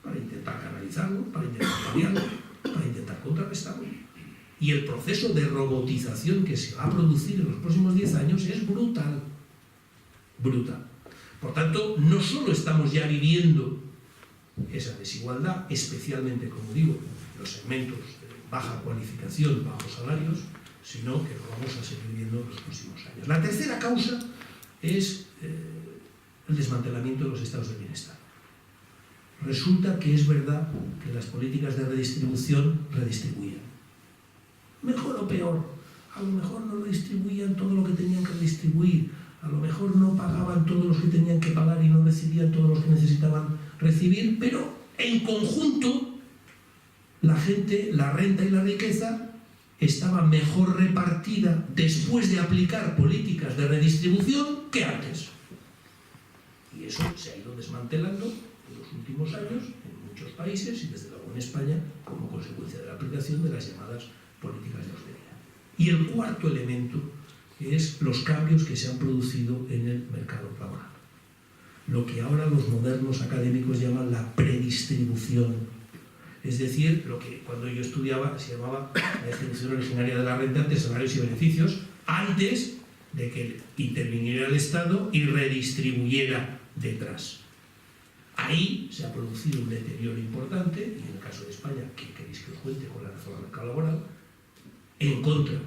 para intentar canalizarlo, para intentar cambiarlo, para intentar contrarrestarlo. Y el proceso de robotización que se va a producir en los próximos 10 años es brutal. Brutal. Por tanto, no solo estamos ya viviendo esa desigualdad, especialmente, como digo, en los segmentos de baja cualificación, bajos salarios, sino que lo vamos a seguir viendo en los próximos años. La tercera causa es el desmantelamiento de los estados de bienestar. Resulta que es verdad que las políticas de redistribución redistribuían. Mejor o peor, a lo mejor no redistribuían todo lo que tenían que redistribuir, a lo mejor no pagaban todos los que tenían que pagar y no recibían todos los que necesitaban recibir, pero en conjunto la gente, la renta y la riqueza estaba mejor repartida después de aplicar políticas de redistribución que antes. Y eso se ha ido desmantelando en los últimos años en muchos países y desde luego en España como consecuencia de la aplicación de las llamadas políticas de austeridad. Y el cuarto elemento es los cambios que se han producido en el mercado laboral. Lo que ahora los modernos académicos llaman la predistribución. Es decir, lo que cuando yo estudiaba se llamaba la distribución originaria de la renta entre salarios y beneficios, antes de que interviniera el Estado y redistribuyera detrás. Ahí se ha producido un deterioro importante, y en el caso de España, ¿qué queréis que os cuente con la reforma del mercado laboral? En contra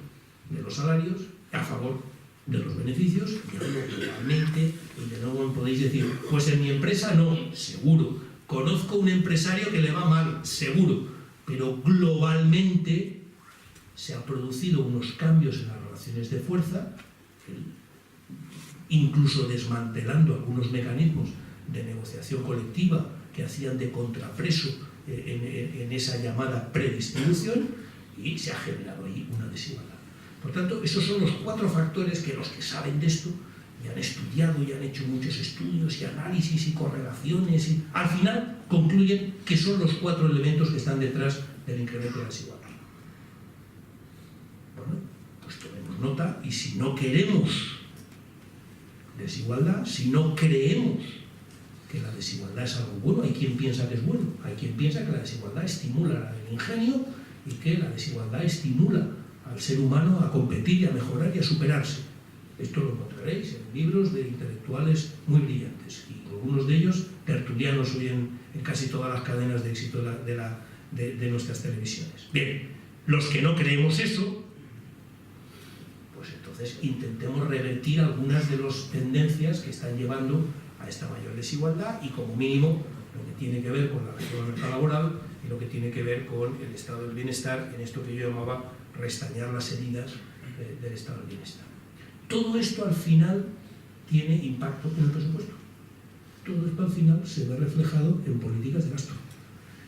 de los salarios, a favor de los beneficios, y globalmente, y de nuevo me podéis decir, pues en mi empresa no, seguro, conozco un empresario que le va mal, seguro, pero globalmente se han producido unos cambios en las relaciones de fuerza, incluso desmantelando algunos mecanismos de negociación colectiva que hacían de contrapeso en esa llamada predistribución, y se ha generado ahí una desigualdad. Por tanto, esos son los cuatro factores que los que saben de esto y han estudiado y han hecho muchos estudios y análisis y correlaciones y al final concluyen que son los cuatro elementos que están detrás del incremento de la desigualdad. Bueno, pues tomemos nota, y si no queremos desigualdad, si no creemos que la desigualdad es algo bueno, hay quien piensa que es bueno, hay quien piensa que la desigualdad estimula el ingenio y que la desigualdad estimula al ser humano a competir y a mejorar y a superarse. Esto lo encontraréis en libros de intelectuales muy brillantes, y algunos de ellos tertulianos hoy en casi todas las cadenas de éxito de nuestras televisiones. Bien, los que no creemos eso, pues entonces intentemos revertir algunas de las tendencias que están llevando a esta mayor desigualdad, y como mínimo lo que tiene que ver con la reforma del mercado laboral y lo que tiene que ver con el estado del bienestar, en esto que yo llamaba restañar las heridas del estado del bienestar. Todo esto al final tiene impacto en el presupuesto. Todo esto al final se ve reflejado en políticas de gasto.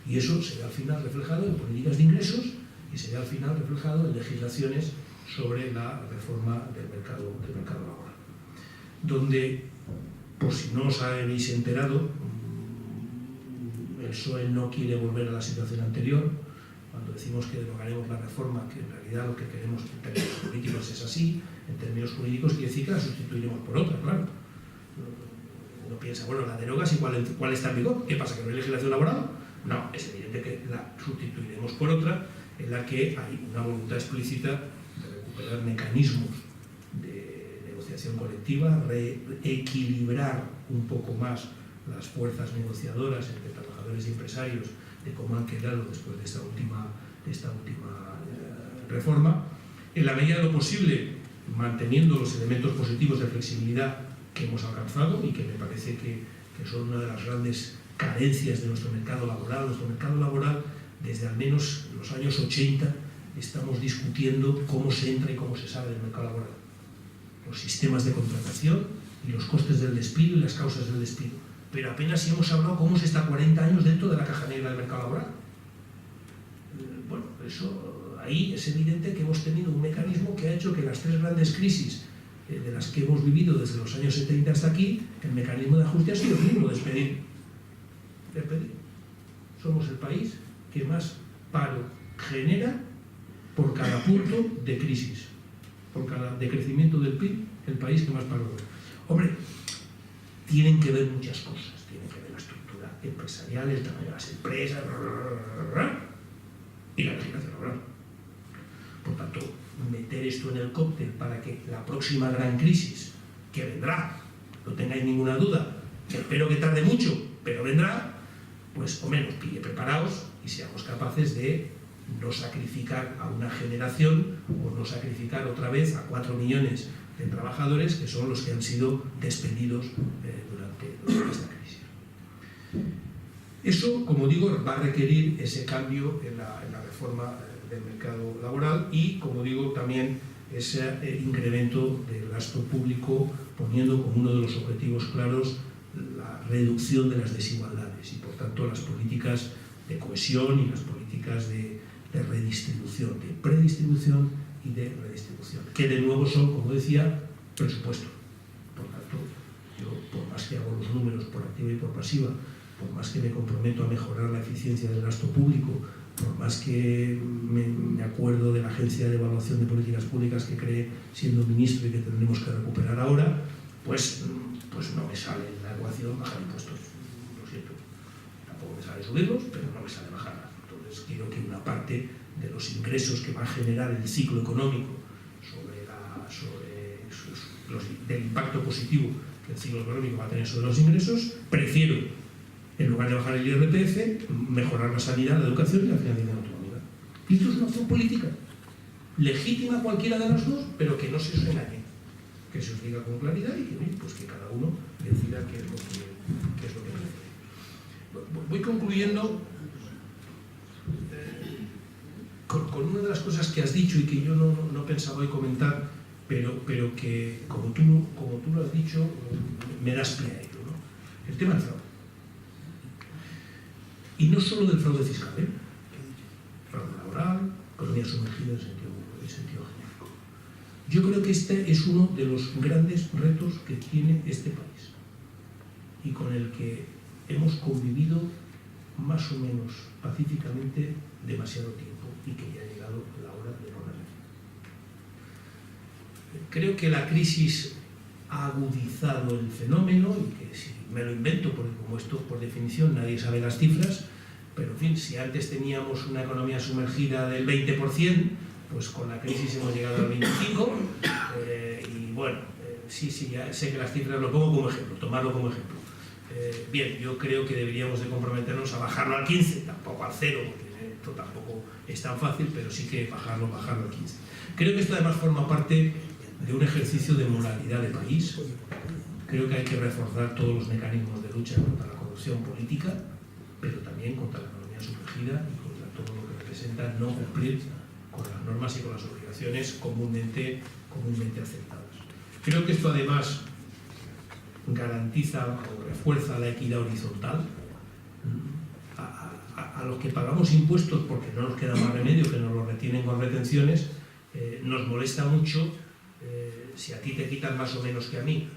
Y eso se ve al final reflejado en políticas de ingresos y se ve al final reflejado en legislaciones sobre la reforma del mercado laboral. Donde, por si no os habéis enterado, el PSOE no quiere volver a la situación anterior. Cuando decimos que derogaremos la reforma, que en realidad lo que queremos en términos políticos es así, en términos jurídicos quiere decir que la sustituiremos por otra, claro. Uno piensa, bueno, la derogas y ¿cuál está en vigor? ¿Qué pasa, que no hay legislación laboral? No, es evidente que la sustituiremos por otra en la que hay una voluntad explícita de recuperar mecanismos de negociación colectiva, reequilibrar un poco más las fuerzas negociadoras entre trabajadores y empresarios de cómo han quedado después de esta última reforma, en la medida de lo posible manteniendo los elementos positivos de flexibilidad que hemos alcanzado y que me parece que son una de las grandes carencias de nuestro mercado laboral. Nuestro mercado laboral, desde al menos los años 80, estamos discutiendo cómo se entra y cómo se sale del mercado laboral, los sistemas de contratación y los costes del despido y las causas del despido, pero apenas si hemos hablado cómo se está 40 años dentro de la caja negra del mercado laboral. Bueno, eso ahí es evidente que hemos tenido un mecanismo que ha hecho que las tres grandes crisis de las que hemos vivido desde los años 70 hasta aquí, el mecanismo de ajuste ha sido el mismo: despedir. Somos el país que más paro genera por cada punto de crisis, por cada decrecimiento del PIB, el país que más paro genera. Hombre, tienen que ver muchas cosas, tienen que ver la estructura empresarial, el tamaño de las empresas y la legislación laboral. Por tanto, meter esto en el cóctel para que la próxima gran crisis, que vendrá, no tengáis ninguna duda, que espero que tarde mucho, pero vendrá, pues o menos pille preparaos y seamos capaces de no sacrificar a una generación o no sacrificar otra vez a 4 millones de trabajadores que son los que han sido despedidos durante esta crisis. Eso, como digo, va a requerir ese cambio en la reforma del mercado laboral y, como digo, también ese incremento del gasto público, poniendo como uno de los objetivos claros la reducción de las desigualdades y, por tanto, las políticas de cohesión y las políticas de redistribución, de predistribución y de redistribución, que de nuevo son, como decía, presupuesto. Por tanto, yo, por más que hago los números por activa y por pasiva, por más que me comprometo a mejorar la eficiencia del gasto público, por más que me acuerdo de la Agencia de Evaluación de Políticas Públicas que creé siendo ministro y que tendremos que recuperar ahora, pues no me sale en la ecuación bajar impuestos. Lo siento. Tampoco me sale subirlos, pero no me sale bajarlos. Entonces quiero que una parte de los ingresos que va a generar el ciclo económico del impacto positivo que el ciclo económico va a tener sobre los ingresos, prefiero, en lugar de bajar el IRPF, mejorar la sanidad, la educación y la financiación autonómica. Y esto es una opción política, legítima cualquiera de las dos, pero que no se os engañe, que se os diga con claridad y que, pues que cada uno decida qué es lo que prefiere. Voy concluyendo con una de las cosas que has dicho y que yo no pensaba hoy comentar, pero que, como tú lo has dicho, me das pie a ello, ¿no? El tema del fraude. Y no solo del fraude fiscal, fraude laboral, economía sumergida en sentido genérico. Yo creo que este es uno de los grandes retos que tiene este país y con el que hemos convivido más o menos pacíficamente demasiado tiempo y que ya ha llegado la hora de ponerle fin. Creo que la crisis ha agudizado el fenómeno y que si me lo invento, porque como esto por definición nadie sabe las cifras, pero en fin, si antes teníamos una economía sumergida del 20%, pues con la crisis hemos llegado al 25%, y bueno, sí, ya sé que las cifras lo pongo como ejemplo, tomarlo como ejemplo. Bien, yo creo que deberíamos de comprometernos a bajarlo al 15%, tampoco al 0%, porque esto tampoco es tan fácil, pero sí que bajarlo al 15%. Creo que esto además forma parte de un ejercicio de moralidad de país. Creo que hay que reforzar todos los mecanismos de lucha contra la corrupción política, pero también contra la economía sumergida y contra todo lo que representa no cumplir con las normas y con las obligaciones comúnmente aceptadas. Creo que esto además garantiza o refuerza la equidad horizontal. A los que pagamos impuestos porque no nos queda más remedio que nos lo retienen con retenciones, nos molesta mucho si a ti te quitan más o menos que a mí,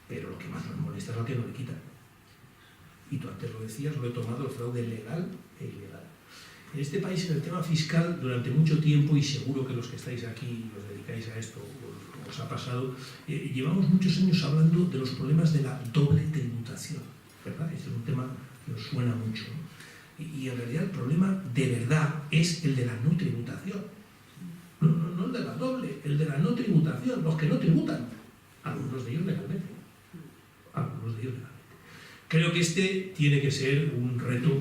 pero lo que más nos molesta es lo que no le quitan. Y tú antes lo decías, lo he tomado el fraude legal e ilegal. En este país, en el tema fiscal, durante mucho tiempo, y seguro que los que estáis aquí y os dedicáis a esto os ha pasado, llevamos muchos años hablando de los problemas de la doble tributación, ¿verdad? Este es un tema que os suena mucho, ¿no? Y en realidad el problema de verdad es el de la no tributación. No el de la doble, el de la no tributación, los que no tributan, algunos de ellos legalmente. Creo que este tiene que ser un reto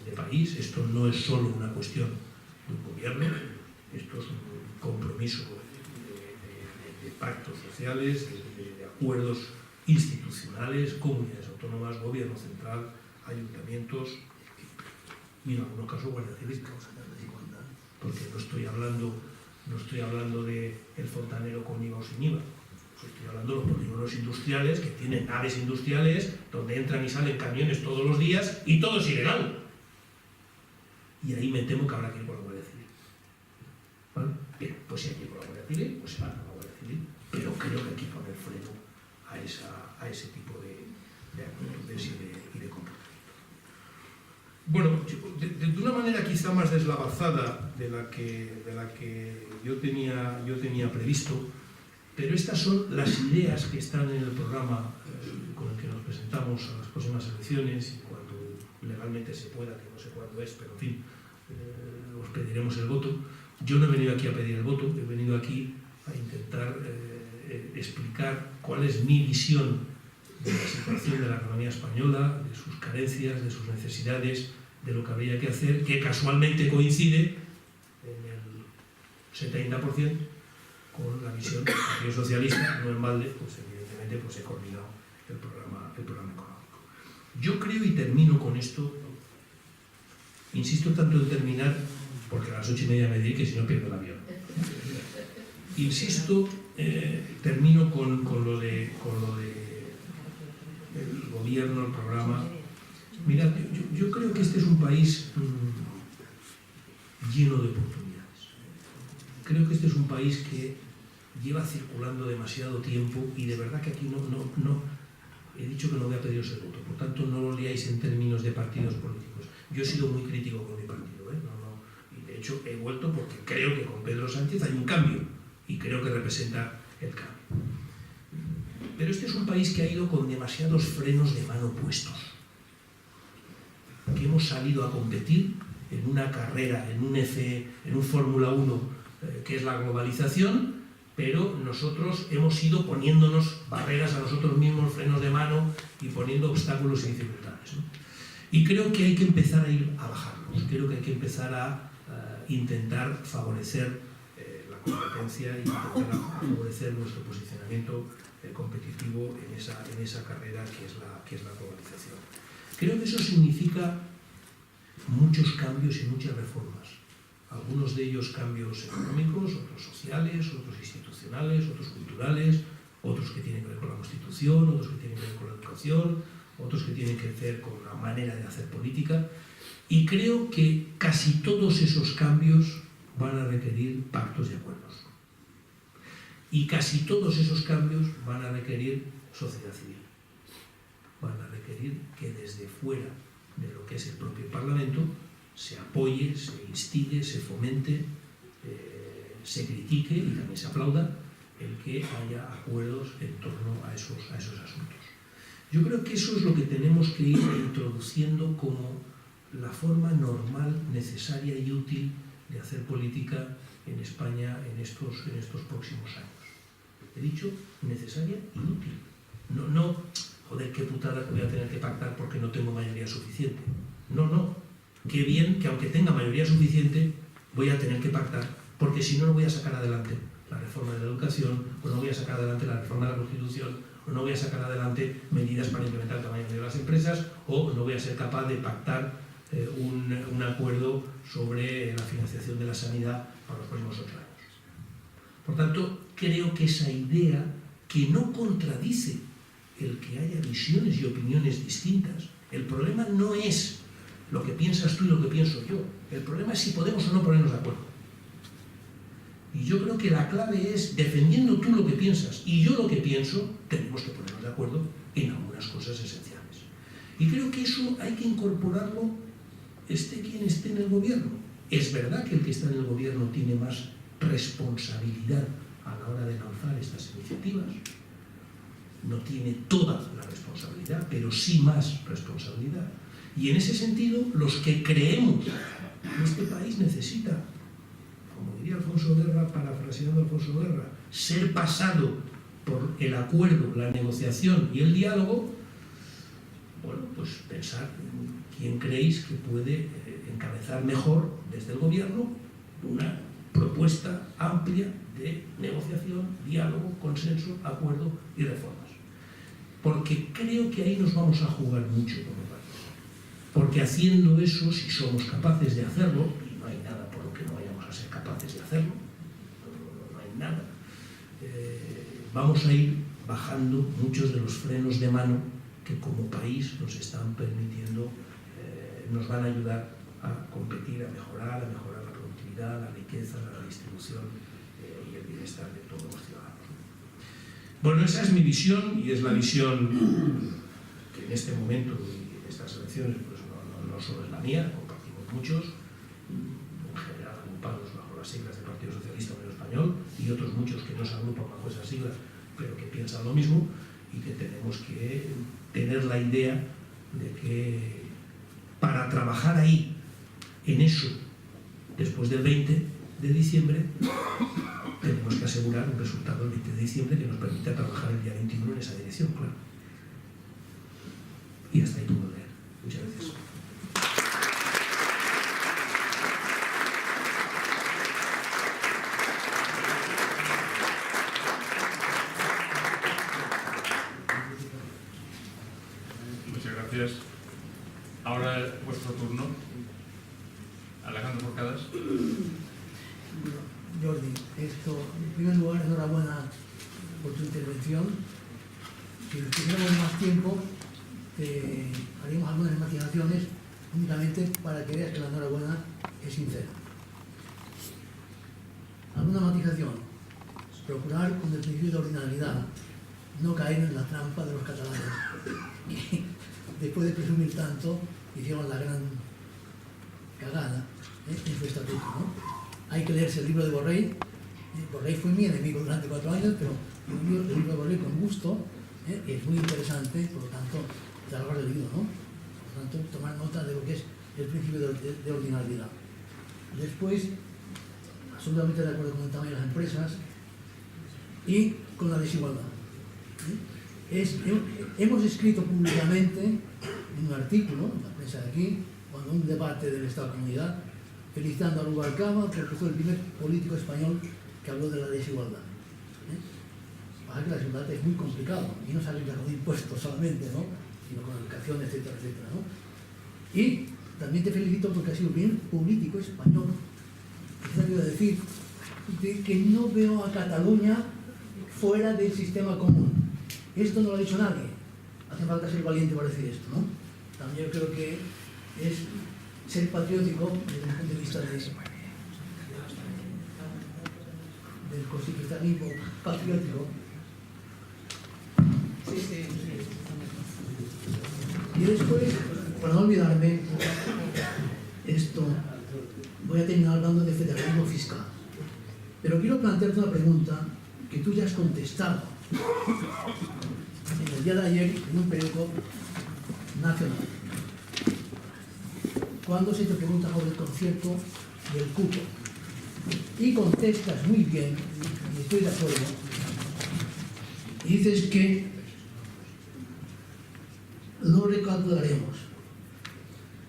de país. Esto no es solo una cuestión de un gobierno, esto es un compromiso de pactos sociales, de acuerdos institucionales, comunidades autónomas, gobierno central, ayuntamientos y en algunos casos Guardia Civil. porque no estoy hablando de el fontanero con IVA o sin IVA. Estoy hablando de los polígonos industriales que tienen naves industriales donde entran y salen camiones todos los días y todo es ilegal. Y ahí me temo que habrá que ir con la Guardia Civil. ¿Vale? Bien, pues si hay que ir con la Guardia Civil, pues se va a la Guardia Civil. Pero creo que hay que poner freno a ese tipo de actitudes y de comportamiento. Bueno, de una manera quizá más deslavazada de la que yo tenía previsto, pero estas son las ideas que están en el programa con el que nos presentamos a las próximas elecciones, y cuando legalmente se pueda, que no sé cuándo es, pero en fin, os pediremos el voto. Yo no he venido aquí a pedir el voto, he venido aquí a intentar explicar cuál es mi visión de la situación de la economía española, de sus carencias, de sus necesidades, de lo que habría que hacer, que casualmente coincide en el 70% con la visión del Partido Socialista. No en balde, pues evidentemente pues he coordinado el programa económico. Yo creo, y termino con esto, insisto tanto en terminar, porque a las 8:30 me diré que si no pierdo el avión. Insisto, termino con lo de el gobierno, el programa. Mirad, yo creo que este es un país lleno de oportunidades. Creo que este es un país que lleva circulando demasiado tiempo, y de verdad que aquí no he dicho que no voy a pediros el voto, por tanto no lo leáis en términos de partidos políticos. Yo he sido muy crítico con mi partido, y de hecho he vuelto porque creo que con Pedro Sánchez hay un cambio, y creo que representa el cambio. Pero este es un país que ha ido con demasiados frenos de mano puestos, que hemos salido a competir en una carrera, en un FE, en un Fórmula 1, que es la globalización, pero nosotros hemos ido poniéndonos barreras a nosotros mismos, frenos de mano, y poniendo obstáculos y dificultades, ¿no? Y creo que hay que empezar a ir a bajarlos, creo que hay que empezar a intentar favorecer la competencia y intentar favorecer nuestro posicionamiento competitivo en esa carrera que es la globalización. Creo que eso significa muchos cambios y muchas reformas. Algunos de ellos cambios económicos, otros sociales, otros institucionales, otros culturales, otros que tienen que ver con la Constitución, otros que tienen que ver con la educación, otros que tienen que ver con la manera de hacer política. Y creo que casi todos esos cambios van a requerir pactos y acuerdos. Y casi todos esos cambios van a requerir sociedad civil. Van a requerir que desde fuera de lo que es el propio Parlamento se apoye, se instigue, se fomente, se critique y también se aplauda el que haya acuerdos en torno a esos asuntos. Yo creo que eso es lo que tenemos que ir introduciendo como la forma normal, necesaria y útil de hacer política en España en estos próximos años. He dicho necesaria y útil. No, joder, qué putada que voy a tener que pactar porque no tengo mayoría suficiente. No. Qué bien que aunque tenga mayoría suficiente voy a tener que pactar, porque si no, no voy a sacar adelante la reforma de la educación, o no voy a sacar adelante la reforma de la Constitución, o no voy a sacar adelante medidas para incrementar el tamaño de las empresas, o no voy a ser capaz de pactar un acuerdo sobre la financiación de la sanidad para los próximos 8 años. Por tanto, creo que esa idea, que no contradice el que haya visiones y opiniones distintas, el problema no es lo que piensas tú y lo que pienso yo, el problema es si podemos o no ponernos de acuerdo. Y yo creo que la clave es, defendiendo tú lo que piensas y yo lo que pienso, tenemos que ponernos de acuerdo en algunas cosas esenciales. Y creo que eso hay que incorporarlo, esté quien esté en el gobierno. Es verdad que el que está en el gobierno tiene más responsabilidad a la hora de lanzar estas iniciativas. No tiene toda la responsabilidad, pero sí más responsabilidad. Y en ese sentido, los que creemos que este país necesita, como diría Alfonso Guerra, parafraseando a Alfonso Guerra, ser pasado por el acuerdo, la negociación y el diálogo, bueno, pues pensar en quién creéis que puede encabezar mejor desde el gobierno una propuesta amplia de negociación, diálogo, consenso, acuerdo y reformas. Porque creo que ahí nos vamos a jugar mucho como país. Porque haciendo eso, si somos capaces de hacerlo, y no hay nada por lo que no vayamos a vamos a ir bajando muchos de los frenos de mano que como país nos están permitiendo, nos van a ayudar a competir, a mejorar la productividad, la riqueza, la distribución y el bienestar de todos los ciudadanos. Bueno, esa es mi visión y es la visión que en este momento y en estas elecciones pues no solo es la mía, compartimos muchos, en general agrupados bajo las siglas del Partido Socialista Obrero Español y otros muchos que no se agrupan bajo esas siglas pero que piensan lo mismo y que tenemos que tener la idea de que para trabajar ahí, en eso, después del 20 de diciembre, tenemos que asegurar un resultado el 20 de diciembre que nos permita trabajar el día 21 en esa dirección, claro. Y hasta ahí puedo leer. Muchas gracias. Muchas gracias. Ahora vuestro turno. Alejandro Forcadas. Jordi, en primer lugar, enhorabuena por tu intervención. Si tuviéramos más tiempo, haríamos algunas matizaciones únicamente para que veas que la enhorabuena es sincera. Alguna matización. Procurar con el principio de ordinariedad no caer en la trampa de los catalanes que después de presumir tanto hicieron la gran cagada en su estatuto, ¿no? Hay que leerse el libro de Borrell. Borrell fue mi enemigo durante 4 años, pero el libro de Borrell con gusto, es muy interesante, por lo tanto, te lo habrás leído, ¿no? Por lo tanto, tomar nota de lo que es el principio de ordinariedad. Después, absolutamente de acuerdo con el tamaño de las empresas y con la desigualdad. Hemos escrito públicamente en un artículo, en la prensa de aquí, cuando un debate del Estado-Comunidad, felicitando a Rubalcaba porque fue el primer político español que habló de la desigualdad. Pasa que la desigualdad es muy complicado y no se arregla con impuestos solamente, ¿no? Sino con educación, etcétera, etcétera, ¿no? Y también te felicito porque has sido el primer político español que quiero decir que no veo a Cataluña fuera del sistema común. Esto no lo ha dicho nadie. Hace falta ser valiente para decir esto, ¿no? También yo creo que es ser patriótico desde el punto de vista del constitucionalismo patriótico. Y después, para no olvidarme, voy a terminar hablando de federalismo fiscal. Pero quiero plantearte una pregunta que tú ya has contestado en el día de ayer en un periódico nacional. Cuando se te pregunta sobre el concierto del cupo y contestas muy bien, y estoy de acuerdo, y dices que lo recalcularemos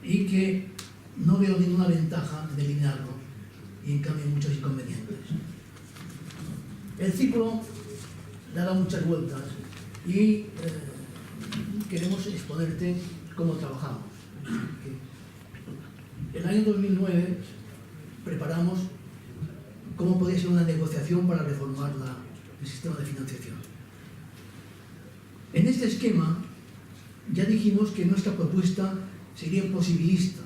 y que no veo ninguna ventaja de eliminarlo y en cambio muchos inconvenientes. El ciclo dará muchas vueltas y queremos exponerte cómo trabajamos. En el año 2009 preparamos cómo podía ser una negociación para reformar el sistema de financiación. En este esquema ya dijimos que nuestra propuesta sería posibilista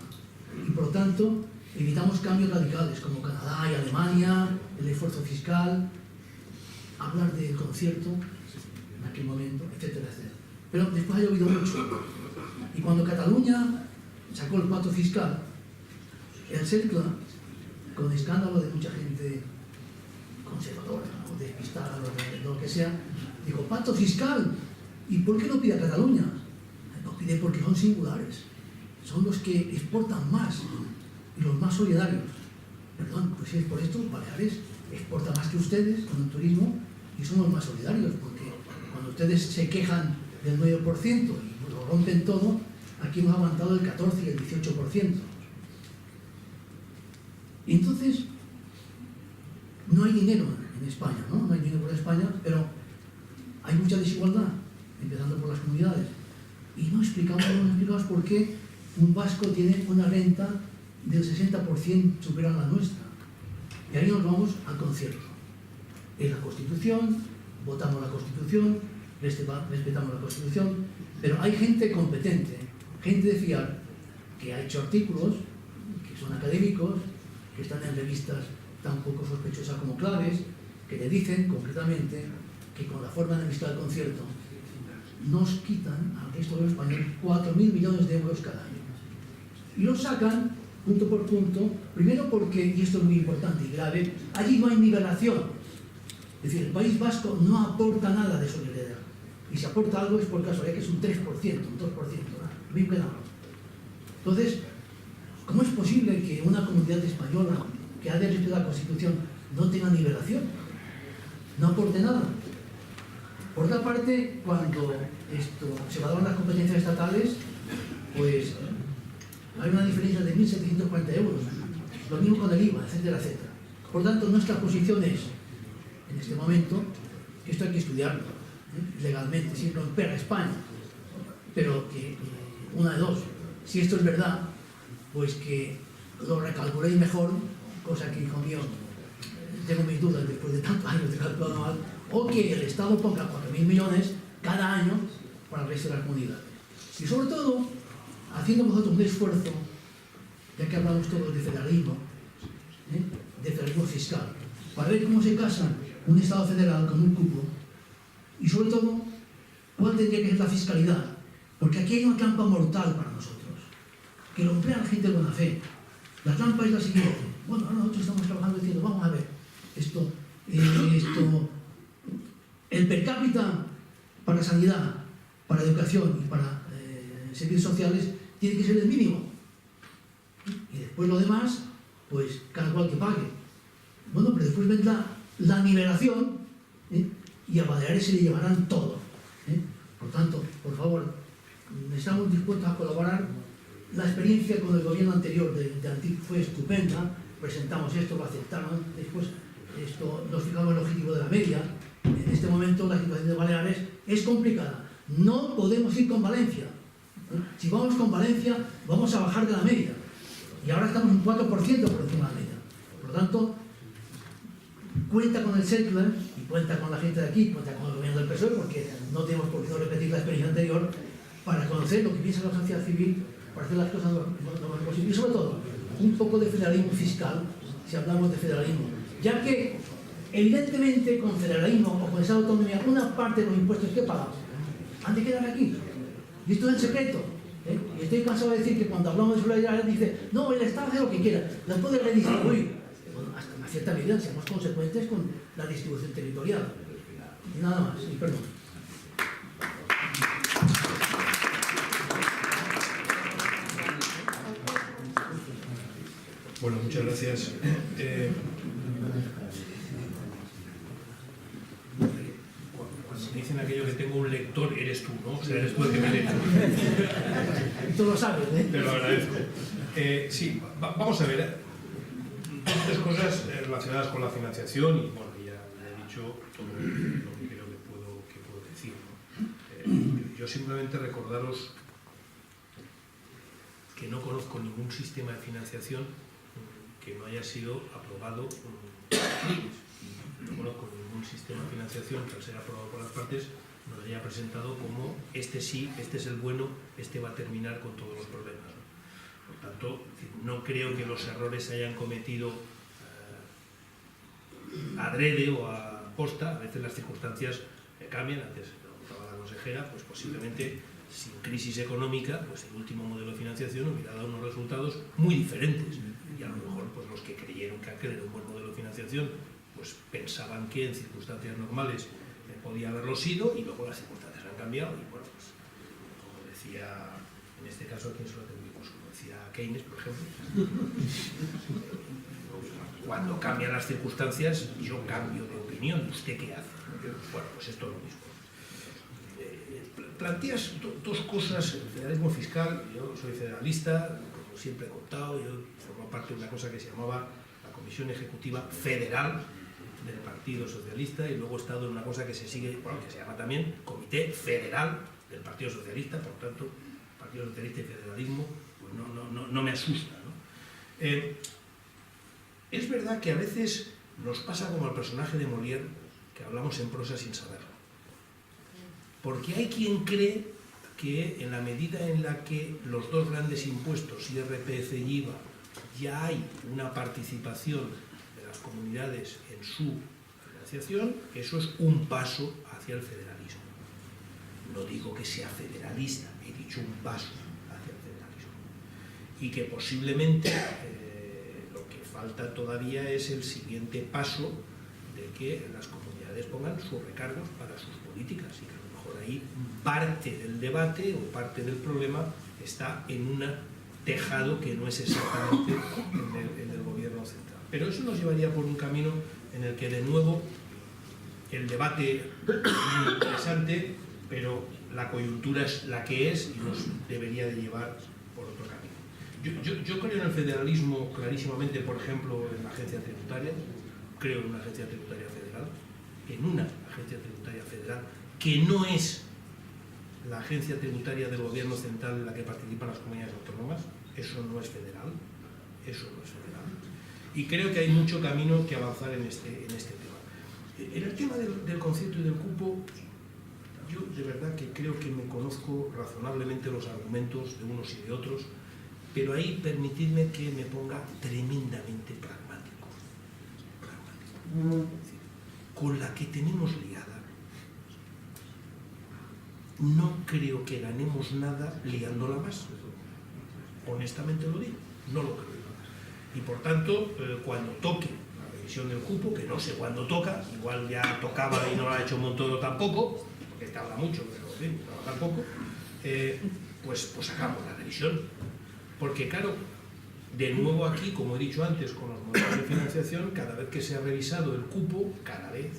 y por lo tanto evitamos cambios radicales como Canadá y Alemania, el esfuerzo fiscal, hablar del concierto en aquel momento, etcétera, etcétera. Pero después ha llovido mucho y cuando Cataluña sacó el pacto fiscal, el CERCLA, con escándalo de mucha gente conservadora o despistada o de lo que sea, dijo, pacto fiscal, ¿y por qué no pide a Cataluña? No pide porque son singulares, son los que exportan más y los más solidarios. Perdón, pues si es por esto, Baleares exporta más que ustedes con el turismo y son los más solidarios, porque cuando ustedes se quejan del 9% y lo rompen todo, aquí hemos aguantado el 14 y el 18%. Y entonces, no hay dinero en España, ¿no? No hay dinero por España, pero hay mucha desigualdad, empezando por las comunidades. Y no explicamos por qué un vasco tiene una renta del 60% superior a la nuestra. Y ahí nos vamos al concierto. Es la Constitución, votamos la Constitución, respetamos la Constitución, pero hay gente competente, gente de fiar, que ha hecho artículos, que son académicos, que están en revistas tan poco sospechosas como Claves, que le dicen concretamente que con la forma de administrar el concierto nos quitan al resto de los españoles 4.000 millones de euros cada año. Y lo sacan punto por punto, primero porque, y esto es muy importante y grave, allí no hay nivelación. Es decir, el País Vasco no aporta nada de solidaridad. Y si aporta algo es por casualidad que es un 3%, un 2%, nada, bien que nada. Entonces, ¿cómo es posible que una comunidad española que ha de respetar la Constitución no tenga nivelación? No aporte nada. Por otra parte, cuando se evalúan las competencias estatales, pues hay una diferencia de 1.740 euros. Lo mismo con el IVA, etcétera, etcétera. Por tanto, nuestra posición es, en este momento, que esto hay que estudiarlo legalmente, si no pega España. Pero que, una de dos, si esto es verdad, pues que lo recalculéis mejor, cosa que, hijo mío, tengo mis dudas después de tantos años de calculado mal, o que el Estado ponga 4.000 millones cada año para el resto de las comunidades. Y sobre todo, haciendo vosotros un esfuerzo, ya que hablamos todos de federalismo fiscal, para ver cómo se casa un Estado federal con un cupo, y sobre todo, cuál tendría que ser la fiscalidad, porque aquí hay una trampa mortal para nosotros, que lo emplea la gente de buena fe. La trampa es la siguiente: bueno, ahora nosotros estamos trabajando diciendo, vamos a ver, el per cápita para sanidad, para educación y para servicios sociales tiene que ser el mínimo. Y después lo demás, pues cada cual que pague. Bueno, pero después vendrá la nivelación, y a Baleares se le llevarán todo. Por tanto, por favor, estamos dispuestos a colaborar. La experiencia con el gobierno anterior de Antip fue estupenda. Presentamos esto, lo aceptaron. Después nos fijamos en el objetivo de la media. En este momento la situación de Baleares es complicada. No podemos ir con Valencia. Si vamos con Valencia, vamos a bajar de la media. Y ahora estamos un 4% por encima de la media. Por lo tanto, cuenta con el CECLA y cuenta con la gente de aquí, cuenta con el gobierno del PSOE, porque no tenemos por qué no repetir la experiencia anterior, para conocer lo que piensa la sociedad civil, para hacer las cosas lo más posible. Y sobre todo, un poco de federalismo fiscal, si hablamos de federalismo. Ya que, evidentemente, con federalismo o con esa autonomía, una parte de los impuestos que pagamos han de quedar aquí. Y esto es en secreto. Y estoy cansado de decir que cuando hablamos de solidaridad dice, no, el Estado hace lo que quiera, lo puede redistribuir. Bueno, hasta una cierta medida seamos consecuentes con la distribución territorial. Y nada más, y perdón. Bueno, muchas gracias. Cuando me dicen aquello que tengo un lector, eres tú, ¿no? O sea, eres tú el que me lee. Tú lo sabes, ¿eh? Te lo agradezco. Sí, vamos a ver. Tres cosas relacionadas con la financiación, y bueno, ya he dicho todo lo que creo que puedo decir, ¿no? Yo simplemente recordaros que no conozco ningún sistema de financiación que no haya sido aprobado. No conozco ningún sistema de financiación que al ser aprobado por las partes nos haya presentado como este sí, este es el bueno, este va a terminar con todos los problemas, ¿no? Por tanto, no creo que los errores se hayan cometido adrede o a posta. A veces las circunstancias cambian. Antes comentaba la consejera, pues posiblemente sin crisis económica, pues el último modelo de financiación hubiera dado unos resultados muy diferentes. Y a lo mejor pues los que creyeron que aquel era un buen modelo de financiación, pues pensaban que en circunstancias normales podía haberlo sido, y luego las circunstancias han cambiado. Y bueno, pues como decía, en este caso, ¿a quién se lo atribuimos? Como decía Keynes, por ejemplo, cuando cambian las circunstancias, yo cambio de opinión. ¿Usted qué hace? Bueno, pues esto es lo mismo. Planteas dos cosas: el federalismo fiscal. Yo soy federalista, como siempre he contado. Yo formo parte de una cosa que se llamaba la Comisión Ejecutiva Federal del Partido Socialista, y luego he estado en una cosa que se sigue, bueno, que se llama también Comité Federal del Partido Socialista. Por tanto, Partido Socialista y federalismo pues no me asusta, ¿no? Es verdad que a veces nos pasa como al personaje de Molière, que hablamos en prosa sin saberlo. Porque hay quien cree que en la medida en la que los dos grandes impuestos, IRPF y IVA, ya hay una participación de las comunidades en su financiación, eso es un paso hacia el federalismo. No digo que sea federalista, he dicho un paso hacia el federalismo. Y que posiblemente lo que falta todavía es el siguiente paso de que las comunidades pongan sus recargos para sus políticas y que a lo mejor ahí parte del debate o parte del problema está en un tejado que no es exactamente el del gobierno central. Pero eso nos llevaría por un camino en el que de nuevo el debate es muy interesante, pero la coyuntura es la que es y nos debería de llevar por otro camino. Yo creo en el federalismo clarísimamente, por ejemplo, en la agencia tributaria, creo en una agencia tributaria federal, en una agencia tributaria federal que no es la agencia tributaria del gobierno central en la que participan las comunidades autónomas. Eso no es federal, eso no es federal. Y creo que hay mucho camino que avanzar en este tema. En el tema del concierto y del cupo, yo de verdad que creo que me conozco razonablemente los argumentos de unos y de otros, pero ahí permitidme que me ponga tremendamente pragmático. Es decir, con la que tenemos liada, no creo que ganemos nada liándola más. Honestamente lo digo, no lo creo. Y por tanto, cuando toque la revisión del cupo, que no sé cuándo toca, igual ya tocaba y no lo ha hecho Montoro tampoco, porque tarda mucho, pero en fin, tampoco, pues hagamos la revisión. Porque claro, de nuevo aquí, como he dicho antes, con los modelos de financiación, cada vez que se ha revisado el cupo, cada vez,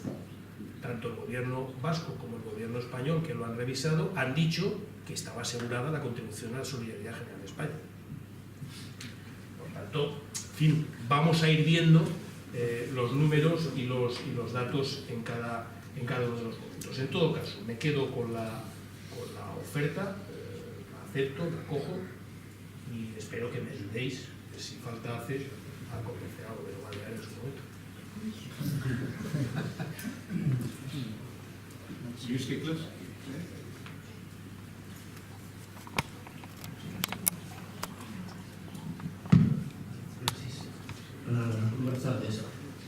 tanto el gobierno vasco como el gobierno español que lo han revisado, han dicho que estaba asegurada la contribución a la solidaridad general de España. Por tanto, en fin, vamos a ir viendo los números y los datos en cada uno de los momentos. En todo caso, me quedo con la oferta, la acepto, la cojo y espero que me ayudéis, si falta hace, a convencer al gobierno balear en su momento. Lluís Quicles. Buenas tardes.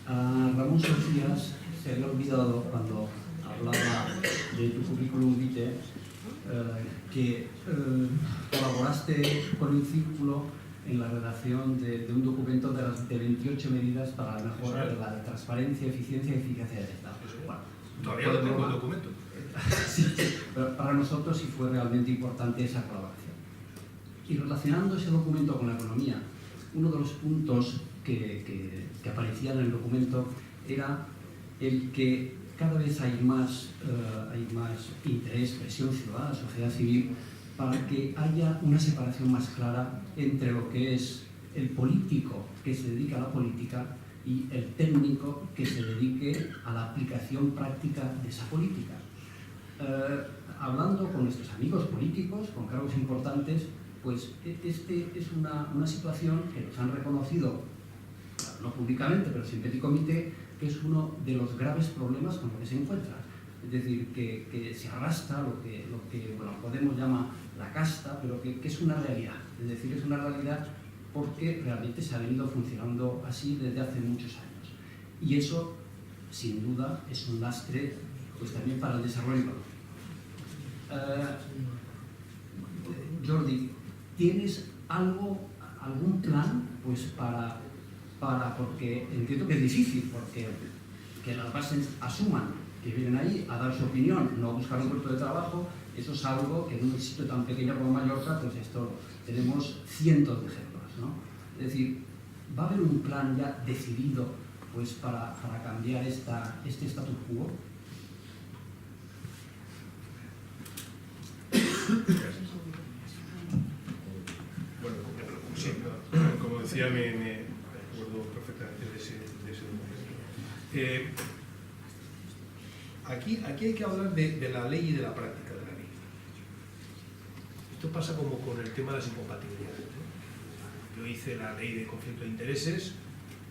Ramón Sofías se había olvidado cuando hablaba de tu currículum vitae que colaboraste con el Círculo en la redacción de un documento de 28 medidas para la mejora de la transparencia, eficiencia y eficacia del Estado. Bueno, todavía lo tengo el documento. Sí, pero para nosotros sí fue realmente importante esa colaboración. Y relacionando ese documento con la economía, uno de los puntos que aparecían en el documento era el que cada vez hay más interés, presión ciudadana, sociedad civil, para que haya una separación más clara entre lo que es el político que se dedica a la política y el técnico que se dedique a la aplicación práctica de esa política. Hablando con nuestros amigos políticos, con cargos importantes, pues este es una situación que nos han reconocido, no públicamente, pero sí en petit comité, que es uno de los graves problemas con los que se encuentra. Es decir, que se arrastra lo que bueno, Podemos llama la casta, pero que es una realidad. Es decir, es una realidad porque realmente se ha venido funcionando así desde hace muchos años. Y eso, sin duda, es un lastre pues, también para el desarrollo económico. Jordi, ¿tienes algún plan pues, porque entiendo que es difícil, porque que las bases asuman que vienen ahí a dar su opinión, no a buscar un puesto de trabajo, eso es algo que en un sitio tan pequeño como Mallorca, pues esto tenemos cientos de ejemplos, ¿no? Es decir, ¿va a haber un plan ya decidido pues, para cambiar este status quo? Bueno, sí, como decía, me acuerdo perfectamente de ese documento. Aquí hay que hablar de la ley y de la práctica de la ley. Esto pasa como con el tema de las incompatibilidades, ¿no? Yo hice la ley de conflicto de intereses,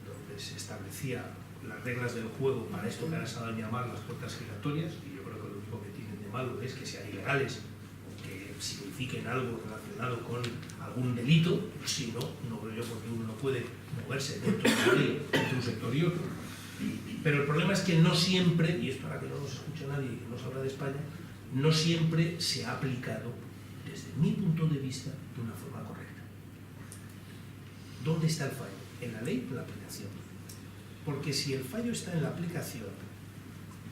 donde se establecía las reglas del juego para esto que ahora se van a llamar las puertas giratorias, y yo creo que lo único que tienen de malo es que sean ilegales o que signifiquen algo relacionado con algún delito. Si no, no veo yo por qué uno no puede moverse dentro de la ley entre un sector y otro. Pero el problema es que no siempre, y es para que no nos escuche nadie y que no se habla de España, no siempre se ha aplicado, desde mi punto de vista, de una forma correcta. ¿Dónde está el fallo? ¿En la ley o en la aplicación? Porque si el fallo está en la aplicación,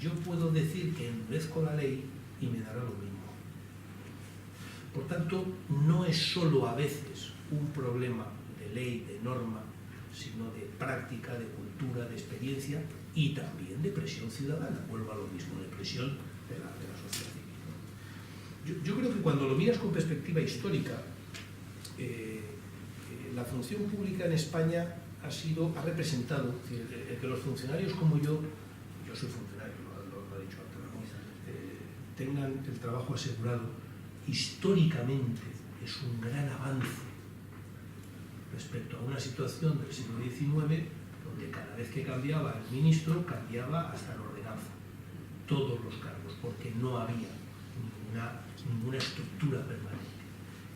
yo puedo decir que endurezco la ley y me dará lo mismo. Por tanto, no es solo a veces un problema de ley, de norma, sino de práctica, de cultura, de experiencia y también de presión ciudadana. Vuelvo a lo mismo, de presión de la sociedad civil. Yo creo que cuando lo miras con perspectiva histórica, la función pública en España ha representado, que los funcionarios como yo soy funcionario, lo ha dicho antes, tengan el trabajo asegurado, históricamente es un gran avance respecto a una situación del siglo XIX, donde cada vez que cambiaba el ministro, cambiaba hasta la ordenanza, todos los cargos, porque no había ninguna estructura permanente.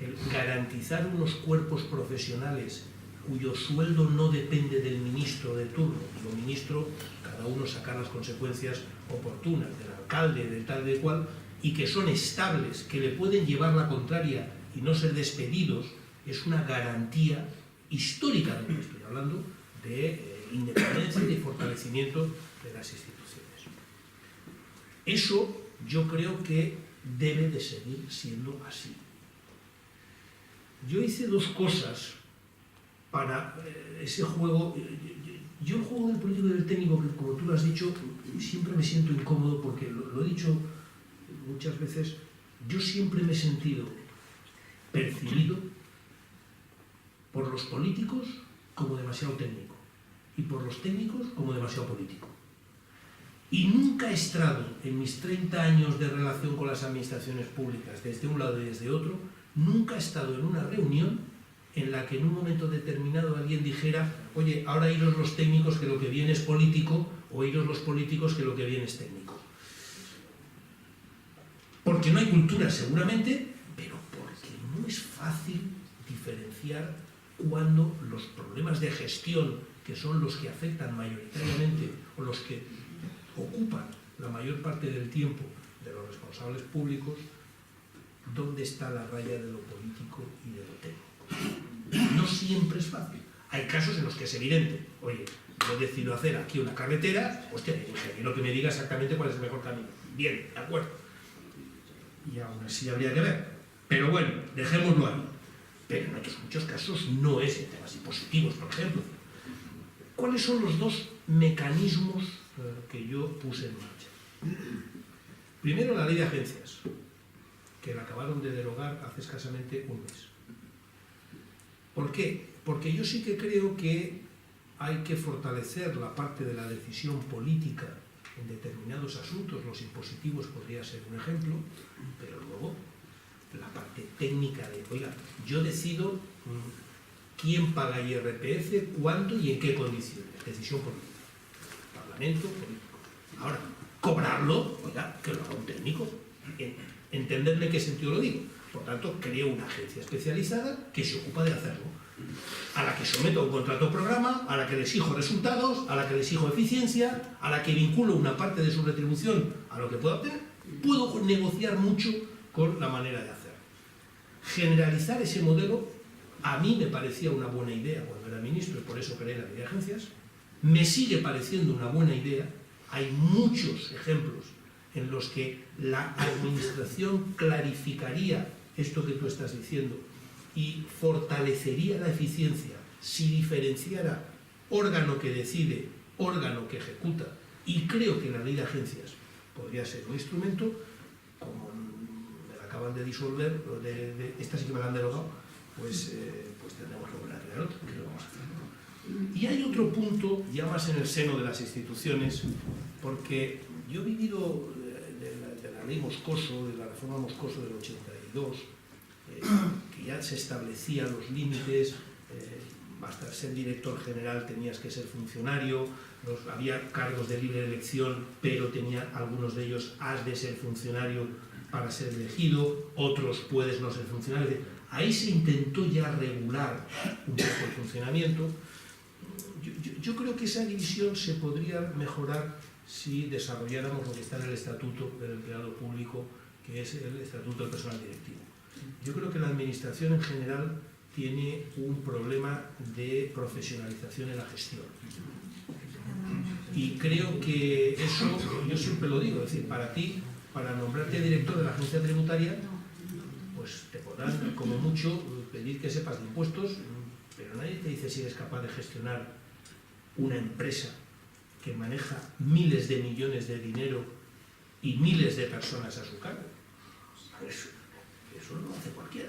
El garantizar unos cuerpos profesionales cuyo sueldo no depende del ministro de turno, el ministro, cada uno saca las consecuencias oportunas, del alcalde, de tal, de cual, y que son estables, que le pueden llevar la contraria y no ser despedidos, es una garantía históricamente, estoy hablando, de independencia y de fortalecimiento de las instituciones. Eso yo creo que debe de seguir siendo así. Yo hice dos cosas para ese juego. Yo el juego del político y del técnico, que como tú lo has dicho, siempre me siento incómodo porque lo he dicho muchas veces, yo siempre me he sentido percibido por los políticos como demasiado técnico y por los técnicos como demasiado político. Y nunca he estado en mis 30 años de relación con las administraciones públicas, desde un lado y desde otro, nunca he estado en una reunión en la que en un momento determinado alguien dijera: oye, ahora iros los técnicos que lo que viene es político, o iros los políticos que lo que viene es técnico. Porque no hay cultura seguramente, pero porque no es fácil diferenciar cuando los problemas de gestión, que son los que afectan mayoritariamente o los que ocupan la mayor parte del tiempo de los responsables públicos, dónde está la raya de lo político y de lo técnico. No siempre es fácil. Hay casos en los que es evidente: oye, yo decido hacer aquí una carretera, hostia, el ingeniero que me diga exactamente cuál es el mejor camino. Bien, de acuerdo. Y aún así habría que ver. Pero bueno, dejémoslo ahí. Pero en otros muchos casos no es en temas impositivos, por ejemplo. ¿Cuáles son los dos mecanismos que yo puse en marcha? Primero, la ley de agencias, que la acabaron de derogar hace escasamente un mes. ¿Por qué? Porque yo sí que creo que hay que fortalecer la parte de la decisión política en determinados asuntos. Los impositivos podría ser un ejemplo, pero luego la parte técnica de, oiga, yo decido quién paga IRPF, cuándo y en qué condiciones. Decisión política. Parlamento político. Ahora, cobrarlo, oiga, que lo haga un técnico. Entenderme en qué sentido lo digo. Por tanto, creo una agencia especializada que se ocupa de hacerlo, a la que someto un contrato programa, a la que le exijo resultados, a la que le exijo eficiencia, a la que vinculo una parte de su retribución a lo que pueda obtener. Puedo negociar mucho con la manera de hacer. Generalizar ese modelo a mí me parecía una buena idea cuando era ministro, y por eso creé la ley de agencias. Me sigue pareciendo una buena idea. Hay muchos ejemplos en los que la administración clarificaría esto que tú estás diciendo y fortalecería la eficiencia si diferenciara órgano que decide, órgano que ejecuta. Y creo que la ley de agencias podría ser un instrumento. Como me la acaban de disolver, esta sí que me la han derogado, pues tendremos que volver a crear otra, que lo vamos a hacer. Y hay otro punto, ya más en el seno de las instituciones, porque yo he vivido de la ley Moscoso, de la reforma Moscoso del 82, que ya se establecían los límites hasta ser director general tenías que ser funcionario, había cargos de libre elección, pero algunos de ellos has de ser funcionario para ser elegido, otros puedes no ser funcionario. Ahí se intentó ya regular un poco el funcionamiento. Yo creo que esa división se podría mejorar si desarrolláramos lo que está en el Estatuto del Empleado Público, que es el Estatuto del Personal Directivo. Yo creo que la Administración en general tiene un problema de profesionalización en la gestión. Y creo que eso, yo siempre lo digo, es decir, para ti, para nombrarte director de la agencia tributaria, pues te podrán, como mucho, pedir que sepas de impuestos, pero nadie te dice si eres capaz de gestionar una empresa que maneja miles de millones de dinero y miles de personas a su cargo. Eso no lo hace cualquiera,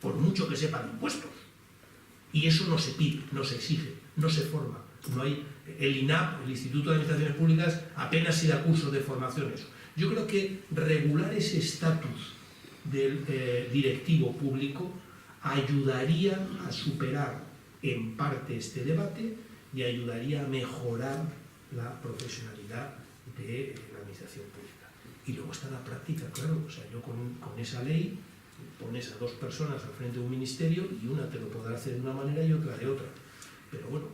por mucho que sepa de impuestos. Y eso no se pide, no se exige, no se forma. No hay, el INAP, el Instituto de Administraciones Públicas, apenas si da cursos de formación eso. Yo creo que regular ese estatus del directivo público ayudaría a superar en parte este debate y ayudaría a mejorar la profesionalidad de la administración pública. Y luego está la práctica, claro. O sea, yo con esa ley pones a dos personas al frente de un ministerio y una te lo podrá hacer de una manera y otra de otra. Pero bueno,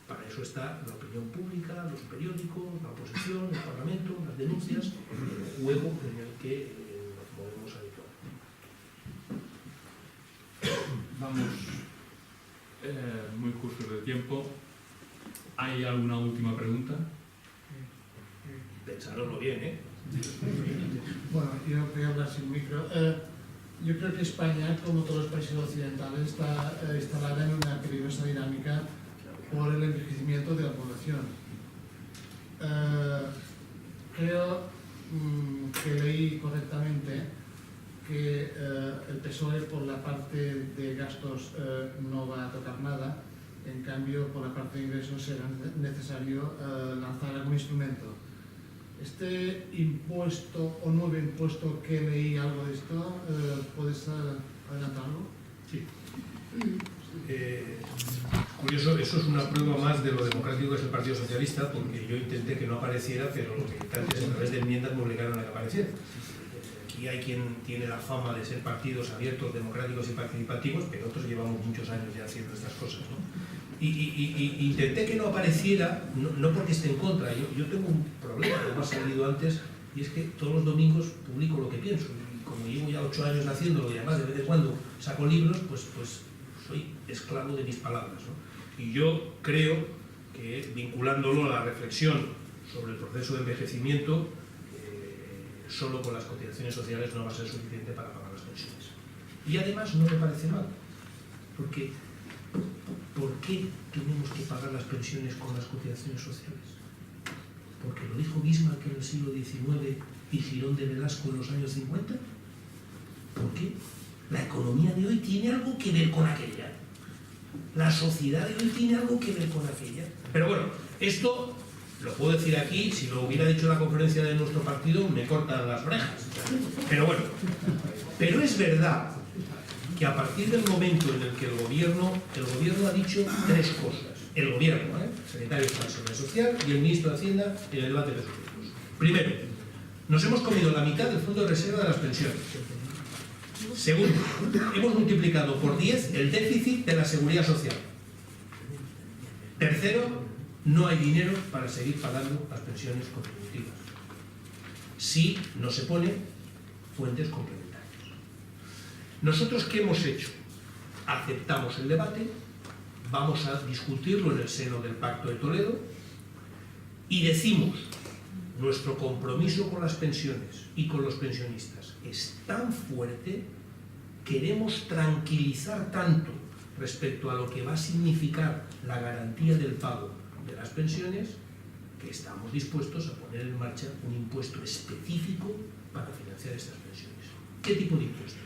para eso está la opinión pública, los periódicos, la oposición, el Parlamento, las denuncias, el juego en el que nos movemos habitualmente. Vamos muy justos de tiempo. ¿Hay alguna última pregunta? Pensároslo bien, ¿eh? Bueno, yo voy a hablar sin micro. Yo creo que España, como todos los países occidentales, está instalada en una peligrosa dinámica por el envejecimiento de la población. Creo que leí correctamente que el PSOE por la parte de gastos no va a tocar nada, en cambio por la parte de ingresos será necesario lanzar algún instrumento. Este impuesto o nuevo impuesto que leí algo de esto, ¿puedes adelantarlo? Sí. Curioso, eso es una prueba más de lo democrático que es el Partido Socialista, porque yo intenté que no apareciera, pero los militantes a través de enmiendas me obligaron a que apareciera. Aquí hay quien tiene la fama de ser partidos abiertos, democráticos y participativos, pero otros llevamos muchos años ya haciendo estas cosas, ¿no? Y intenté que no apareciera, no porque esté en contra. Yo tengo un problema que no ha salido antes, y es que todos los domingos publico lo que pienso. Y como llevo ya 8 años haciéndolo y además de vez en cuando saco libros, pues soy esclavo de mis palabras, ¿no? Y yo creo que vinculándolo a la reflexión sobre el proceso de envejecimiento, solo con las cotizaciones sociales no va a ser suficiente para pagar las pensiones. Y además no me parece mal, porque ¿por qué tenemos que pagar las pensiones con las cotizaciones sociales? ¿Porque lo dijo Bismarck en el siglo XIX y Girón de Velasco en los años 50? ¿Por qué? La economía de hoy tiene algo que ver con aquella. La sociedad de hoy tiene algo que ver con aquella. Pero bueno, esto lo puedo decir aquí, si lo hubiera dicho en la conferencia de nuestro partido me cortan las orejas. Pero bueno, pero es verdad que a partir del momento en el que el gobierno ha dicho 3 cosas. El gobierno, el secretario de la Seguridad Social y el ministro de Hacienda en el debate de presupuestos. Primero, nos hemos comido la mitad del fondo de reserva de las pensiones. Segundo, hemos multiplicado por 10 el déficit de la Seguridad Social. Tercero, no hay dinero para seguir pagando las pensiones contributivas. Si no se ponen fuentes complementarias. ¿Nosotros qué hemos hecho? Aceptamos el debate, vamos a discutirlo en el seno del Pacto de Toledo y decimos, nuestro compromiso con las pensiones y con los pensionistas es tan fuerte, queremos tranquilizar tanto respecto a lo que va a significar la garantía del pago de las pensiones, que estamos dispuestos a poner en marcha un impuesto específico para financiar estas pensiones. ¿Qué tipo de impuestos?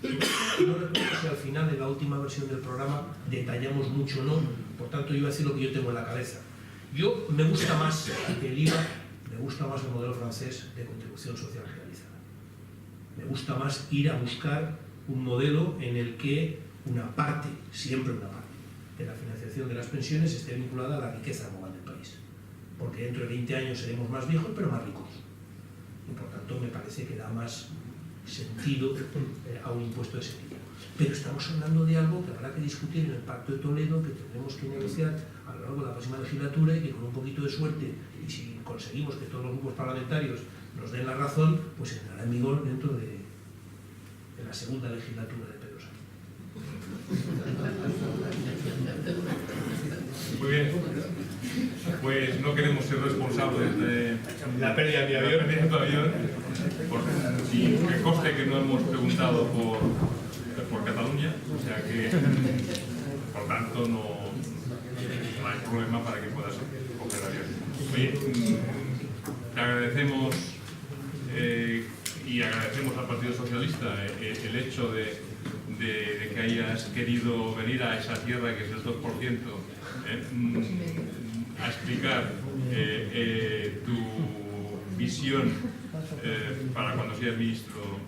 No recuerdo si al final, en la última versión del programa, detallamos mucho o no, por tanto yo voy a decir lo que yo tengo en la cabeza. Me gusta más el IVA, me gusta más el modelo francés de contribución social generalizada. Me gusta más ir a buscar un modelo en el que una parte, siempre una parte, de la financiación de las pensiones esté vinculada a la riqueza global del país. Porque dentro de 20 años seremos más viejos, pero más ricos. Y por tanto me parece que da más sentido a un impuesto de ese tipo. Pero estamos hablando de algo que habrá que discutir en el Pacto de Toledo, que tendremos que negociar a lo largo de la próxima legislatura y que con un poquito de suerte, y si conseguimos que todos los grupos parlamentarios nos den la razón, pues entrará en vigor dentro de la segunda legislatura de Pedro Sánchez. Muy bien. Pues no queremos ser responsables de La pérdida de mi la avión. pérdida de tu avión. Y que conste que no hemos preguntado por Cataluña, o sea que por tanto no hay problema para que puedas coger avión. Oye, te agradecemos y agradecemos al Partido Socialista el hecho de que hayas querido venir a esa tierra que es el 2%, a explicar tu visión para cuando seas ministro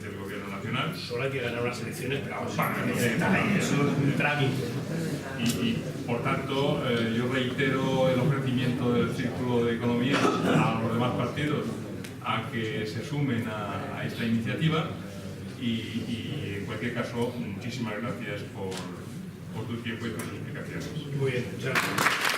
del Gobierno Nacional. Solo hay que ganar unas elecciones, pero vamos, eso es un trámite. Y por tanto, yo reitero el ofrecimiento del Círculo de Economía a los demás partidos a que se sumen a esta iniciativa y en cualquier caso, muchísimas gracias por tu tiempo y tus explicaciones. Muy bien, muchas gracias.